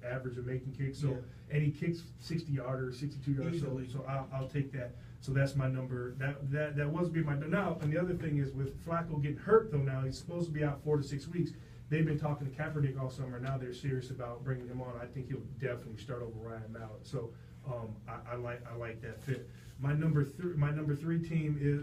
average of making kicks. So, and he kicks 60-yarders, 62-yarders. So I'll take that. So that's my number. That was be my now. And the other thing is with Flacco getting hurt though. Now he's supposed to be out 4 to 6 weeks. They've been talking to Kaepernick all summer. Now they're serious about bringing him on. I think he'll definitely start over Ryan Mallett. So I like that fit. My number 2 team is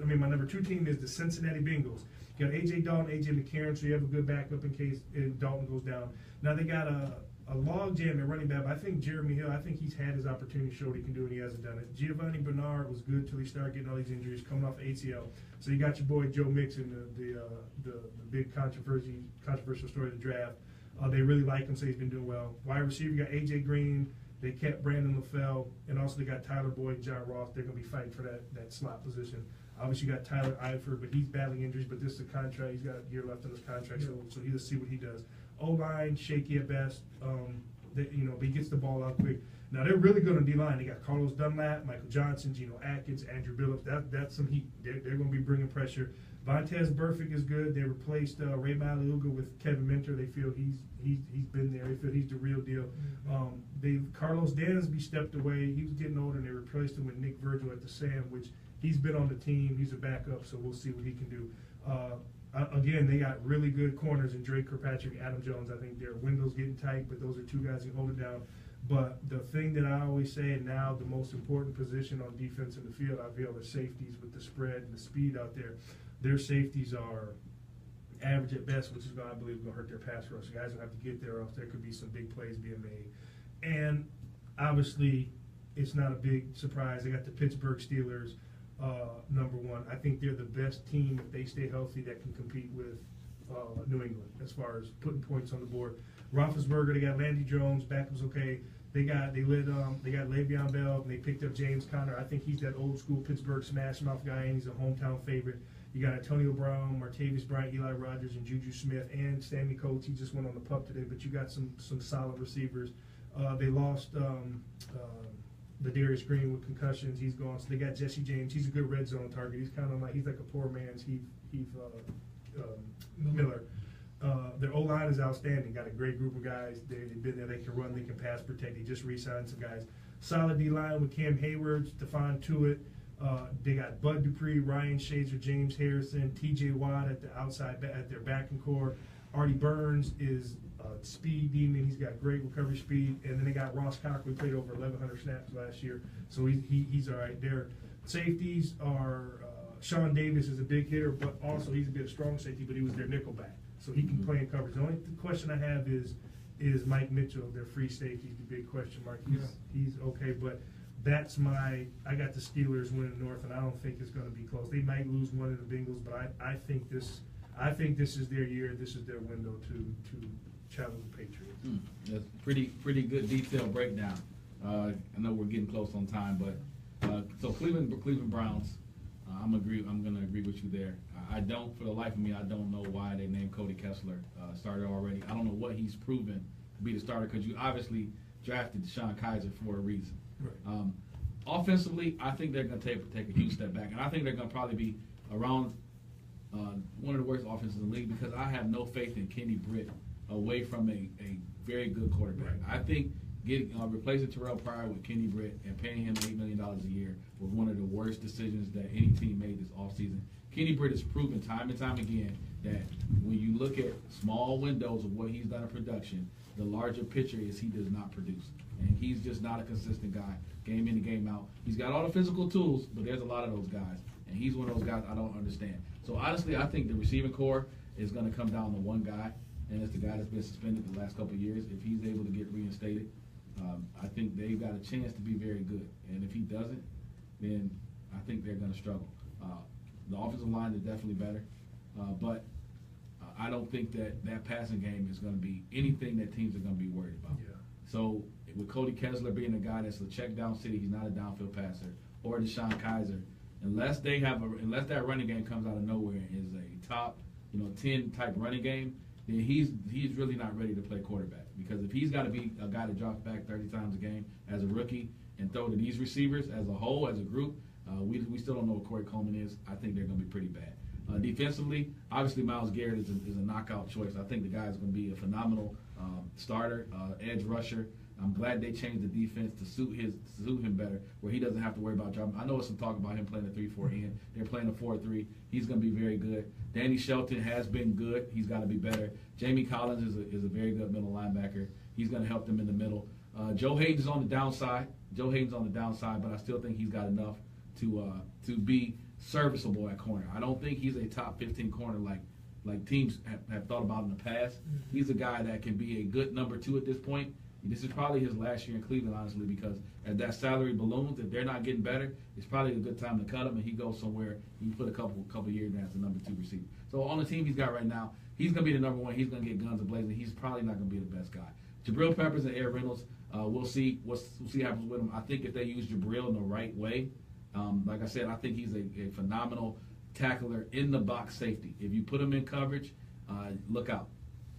the Cincinnati Bengals. You got A.J. Dalton, A.J. McCarron, so you have a good backup in case Dalton goes down. Now they got a logjam at running back. But I think Jeremy Hill, I think he's had his opportunity to show what he can do, and he hasn't done it. Giovanni Bernard was good till he started getting all these injuries, coming off ACL. So you got your boy Joe Mixon, the big controversial story of the draft. They really like him, so he's been doing well. Wide receiver, you got A.J. Green. They kept Brandon LaFell, and also they got Tyler Boyd, John Ross. They're going to be fighting for that slot position. Obviously, you got Tyler Eifert, but he's battling injuries. But this is a contract; he's got a year left on his contract, so he'll see what he does. O-line shaky at best, but he gets the ball out quick. Now they're really good on D-line. They got Carlos Dunlap, Michael Johnson, Geno Atkins, Andrew Billups. That's some heat. They're going to be bringing pressure. Vontez Burfict is good. They replaced Ray Maliuga with Kevin Minter. They feel he's been there. They feel he's the real deal. Carlos Dansby stepped away. He was getting older, and they replaced him with Nick Virgil at the Sam, which he's been on the team. He's a backup, so we'll see what he can do. Again, they got really good corners in Drake Kirkpatrick, Adam Jones. I think their window's getting tight, but those are 2 guys who hold it down. But the thing that I always say, and now the most important position on defense in the field, I feel, are safeties with the spread and the speed out there. Their safeties are average at best, which is going to, I believe, going to hurt their pass rush. Guys will have to get there, or else there could be some big plays being made. And obviously, it's not a big surprise. They got the Pittsburgh Steelers. Number 1, I think they're the best team if they stay healthy that can compete with New England as far as putting points on the board. Roethlisberger, they got Landry Jones, backup's okay. They got Le'Veon Bell, and they picked up James Conner. I think he's that old school Pittsburgh smash mouth guy, and he's a hometown favorite. You got Antonio Brown, Martavis Bryant, Eli Rogers, and Juju Smith, and Stanley Coates. He just went on the pup today, but you got some solid receivers. They lost the Darius Green with concussions. He's gone. So they got Jesse James. He's a good red zone target. He's kind of like a poor man's Heath Miller. Their O-line is outstanding. Got a great group of guys. They've been there. They can run. They can pass protect. They just re-signed some guys. Solid D-line with Cam Hayward, Stephon Tuitt. They got Bud Dupree, Ryan Shazer, James Harrison, T.J. Watt at the outside at their backing core. Artie Burns is speed demon. He's got great recovery speed. And then they got Ross Cocker, who played over 1,100 snaps last year. So he's all right. Their safeties are Sean Davis is a big hitter, but also he's a bit of strong safety, but he was their nickel back. So he can play in coverage. The only question I have is Mike Mitchell, their free safety, the big question mark. He's okay, but I got the Steelers winning North, and I don't think it's going to be close. They might lose one of the Bengals, but I think this is their year. This is their window to challenge the Patriots. That's pretty good detailed breakdown. I know we're getting close on time, but so Cleveland Browns. I'm going to agree with you there. I don't, for the life of me, I don't know why they named Cody Kessler starter already. I don't know what he's proven to be the starter, because you obviously drafted Deshaun Kaiser for a reason. Right. Offensively, I think they're going to take a huge step back, and I think they're going to probably be around one of the worst offenses in the league, because I have no faith in Kenny Britt away from a very good quarterback. Right. I think replacing Terrell Pryor with Kenny Britt and paying him $8 million a year was one of the worst decisions that any team made this offseason. Kenny Britt has proven time and time again that when you look at small windows of what he's done in production, the larger picture is he does not produce. And he's just not a consistent guy, game in and game out. He's got all the physical tools, but there's a lot of those guys. And he's one of those guys I don't understand. So honestly, I think the receiving core is going to come down to one guy, and it's the guy that's been suspended the last couple of years. If he's able to get reinstated, I think they've got a chance to be very good. And if he doesn't, then I think they're going to struggle. The offensive line is definitely better, but I don't think that passing game is going to be anything that teams are going to be worried about. Yeah. So with Cody Kessler being a guy that's a check down city, he's not a downfield passer, or Deshaun Kaiser, unless that running game comes out of nowhere and is a top 10 type running game, then he's really not ready to play quarterback. Because if he's got to be a guy that drops back 30 times a game as a rookie and throw to these receivers as a whole, as a group, we still don't know what Corey Coleman is. I think they're going to be pretty bad. Defensively, obviously Myles Garrett is a knockout choice. I think the guy is going to be a phenomenal starter, edge rusher. I'm glad they changed the defense to suit him better, where he doesn't have to worry about dropping. I know there's some talk about him playing a 3-4 end. They're playing a 4-3. He's going to be very good. Danny Shelton has been good. He's got to be better. Jamie Collins is a very good middle linebacker. He's going to help them in the middle. Joe Hayden's on the downside. But I still think he's got enough to be serviceable at corner. I don't think he's a top 15 corner like teams have thought about in the past. He's a guy that can be a good number 2 at this point. This is probably his last year in Cleveland, honestly, because as that salary balloons, if they're not getting better, it's probably a good time to cut him, and he goes somewhere. He put a couple years down as the number 2 receiver. So on the team he's got right now, he's going to be the number 1. He's going to get guns a-blazing. He's probably not going to be the best guy. Jabril Peppers and Aaron Reynolds, we'll see what happens with him. I think if they use Jabril in the right way, like I said, I think he's a phenomenal tackler in the box safety. If you put him in coverage, look out.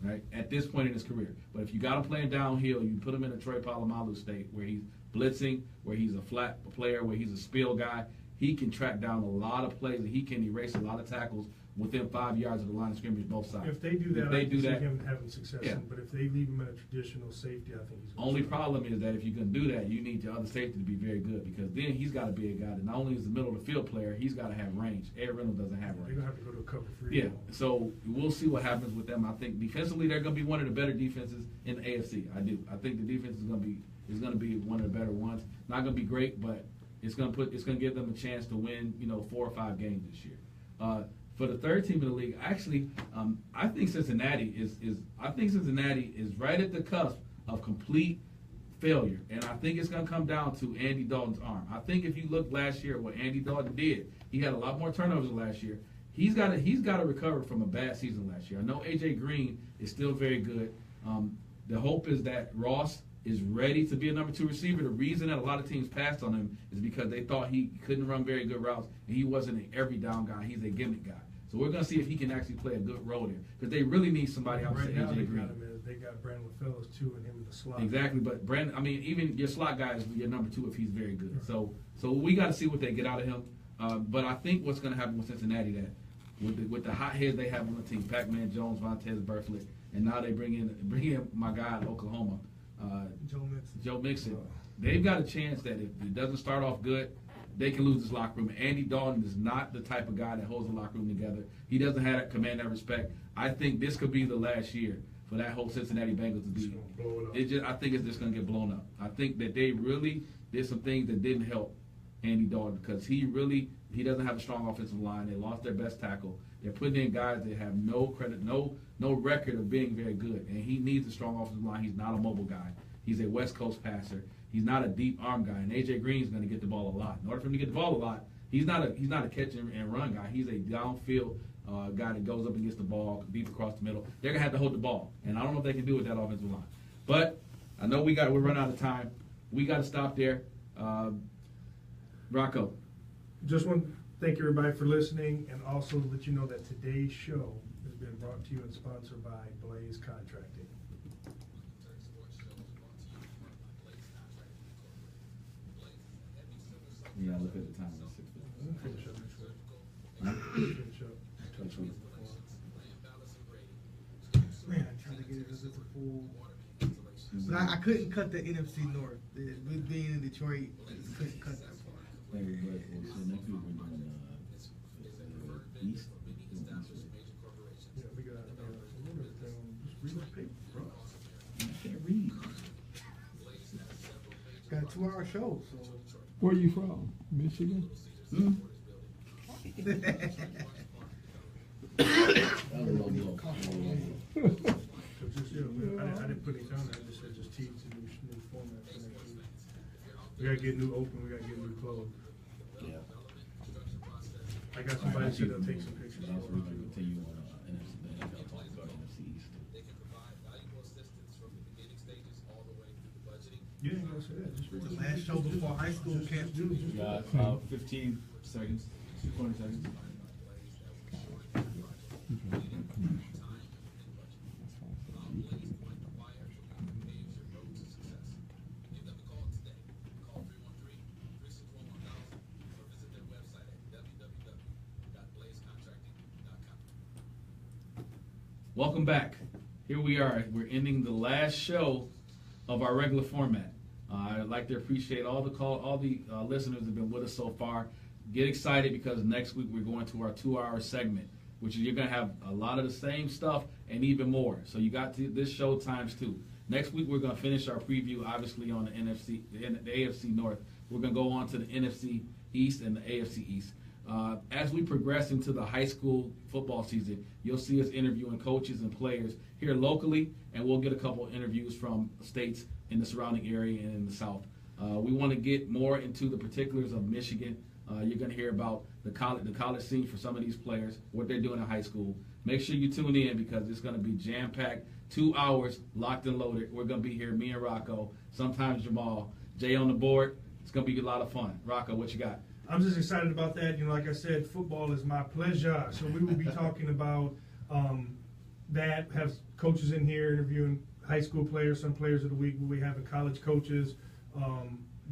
Right, at this point in his career. But if you got him playing downhill, you put him in a Troy Polamalu state where he's blitzing, where he's a flat player, where he's a spill guy, he can track down a lot of plays and he can erase a lot of tackles within 5 yards of the line of scrimmage, both sides. If they do that, I can see him having success. Yeah. But if they leave him in a traditional safety, I think he's going Only problem is that if you can do that, you need your other safety to be very good, because then he's got to be a guy that not only is the middle of the field player, he's got to have range. Aaron Reynolds doesn't have range. They're going to have to go to a cover 3. Yeah, so we'll see what happens with them. I think defensively they're going to be one of the better defenses in the AFC. I do. I think the defense is going to be one of the better ones. Not going to be great, but it's going to give them a chance to win 4 or 5 games this year. For the third team in the league, actually, I think Cincinnati is right at the cusp of complete failure, and I think it's going to come down to Andy Dalton's arm. I think if you look last year at what Andy Dalton did, he had a lot more turnovers last year. He's got to recover from a bad season last year. I know AJ Green is still very good. The hope is that Ross is ready to be a number 2 receiver. The reason that a lot of teams passed on him is because they thought he couldn't run very good routes, and he wasn't an every down guy. He's a gimmick guy. So we're going to see if he can actually play a good role there, because they really need somebody. I would say AJ Green. They got Brandon Fellows too, and him in the slot. Exactly, but Brandon, I mean, even your slot guy is your number 2 if he's very good. Right. So we got to see what they get out of him. But I think what's going to happen with Cincinnati, that with the hot heads they have on the team, Pac-Man Jones, Vontez Burfict, and now they bring in my guy in Oklahoma, Joe Mixon. They've got a chance that if it doesn't start off good, they can lose this locker room. Andy Dalton is not the type of guy that holds the locker room together. He doesn't have command that respect. I think this could be the last year for that whole Cincinnati Bengals to be. I think it's just going to get blown up. I think that they really did some things that didn't help Andy Dalton, because he doesn't have a strong offensive line. They lost their best tackle. They're putting in guys that have no credit, no record of being very good, and he needs a strong offensive line. He's not a mobile guy. He's a West Coast passer. He's not a deep arm guy, and A.J. Green's going to get the ball a lot. In order for him to get the ball a lot, he's not a catch and run guy. He's a downfield guy that goes up and gets the ball deep across the middle. They're going to have to hold the ball, and I don't know if they can do it with that offensive line. But I know we're running out of time. We got to stop there. Rocco. Just want to thank everybody for listening, and also let you know that today's show has been brought to you and sponsored by Blaze Contracting. Yeah, look at the time. It's 6:50. We'll finish up next week. Finish up. Man, I tried to get it as a full. But I couldn't cut the NFC North. With being in Detroit, I couldn't cut that far. So next week we're doing East. Yeah, we got just read the paper, bro. I can't read. Got a 2-hour show, so. Where you from? Michigan? Hmm? So just, I didn't put anything on there, I just said just tease the new format for next week. We gotta get new open, we gotta get new closed. Yeah. I got somebody that said they'll take some pictures. But also we're going to continue on NFC, the NFL talk about NFC East. You ain't gonna say that, just read The the last show before high school camp too. We got 15 seconds, 20 seconds. Welcome back. Here we are. We're ending the last show of our regular format. I'd like to appreciate all the listeners that have been with us so far. Get excited because next week we're going to our 2-hour segment, which is you're going to have a lot of the same stuff and even more. So you got this show times 2. Next week we're going to finish our preview, obviously on the AFC North. We're going to go on to the NFC East and the AFC East. As we progress into the high school football season, you'll see us interviewing coaches and players here locally, and we'll get a couple of interviews from states in the surrounding area and in the South. We want to get more into the particulars of Michigan. You're going to hear about the college scene for some of these players, what they're doing in high school. Make sure you tune in because it's going to be jam-packed, 2 hours, locked and loaded. We're going to be here, me and Rocco, sometimes Jamal, Jay on the board. It's going to be a lot of fun. Rocco, what you got? I'm just excited about that. Like I said, football is my pleasure. So we will be talking about that. Have coaches in here interviewing high school players, some players of the week. We'll be having college coaches,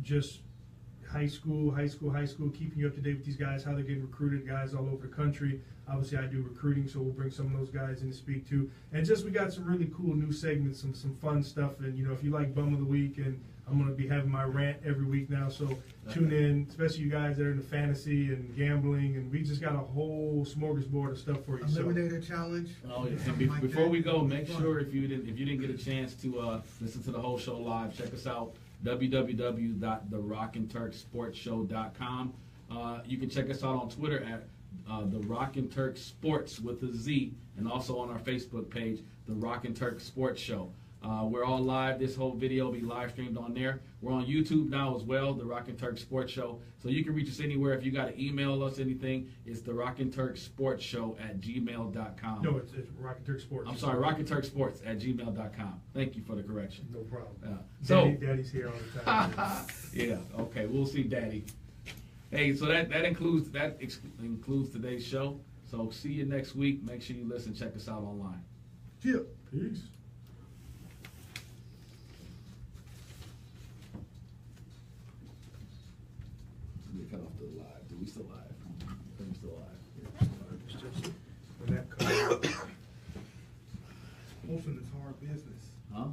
just high school, keeping you up to date with these guys, how they're getting recruited, guys all over the country. Obviously, I do recruiting, so we'll bring some of those guys in to speak to. And just we got some really cool new segments, some fun stuff. And, if you like Bum of the Week, and I'm going to be having my rant every week now, so tune in, especially you guys that are into fantasy and gambling. And we just got a whole smorgasbord of stuff for you. Eliminator challenge. Oh, yeah. And before we go, make sure if you didn't get a chance to listen to the whole show live, check us out, www.therockandturksportshow.com. You can check us out on Twitter at The Rock and Turk Sports with a Z, and also on our Facebook page, The Rock and Turk Sports Show. We're all live. This whole video will be live streamed on there. We're on YouTube now as well, The Rock and Turk Sports Show. So you can reach us anywhere. If you got to email us anything, it's The Rock and Turk Sports Show at gmail.com. No, it's Rock and Turk Sports. I'm sorry, Rock and Turk Sports at gmail.com. Thank you for the correction. No problem. Daddy's here all the time. Yeah, okay, we'll see Daddy. Hey, so that includes today's show. So see you next week. Make sure you listen. Check us out online. Yeah. Peace. We cut off the live. Do we still live? We're still live. It's just when that comes. Hosting is hard business. Huh?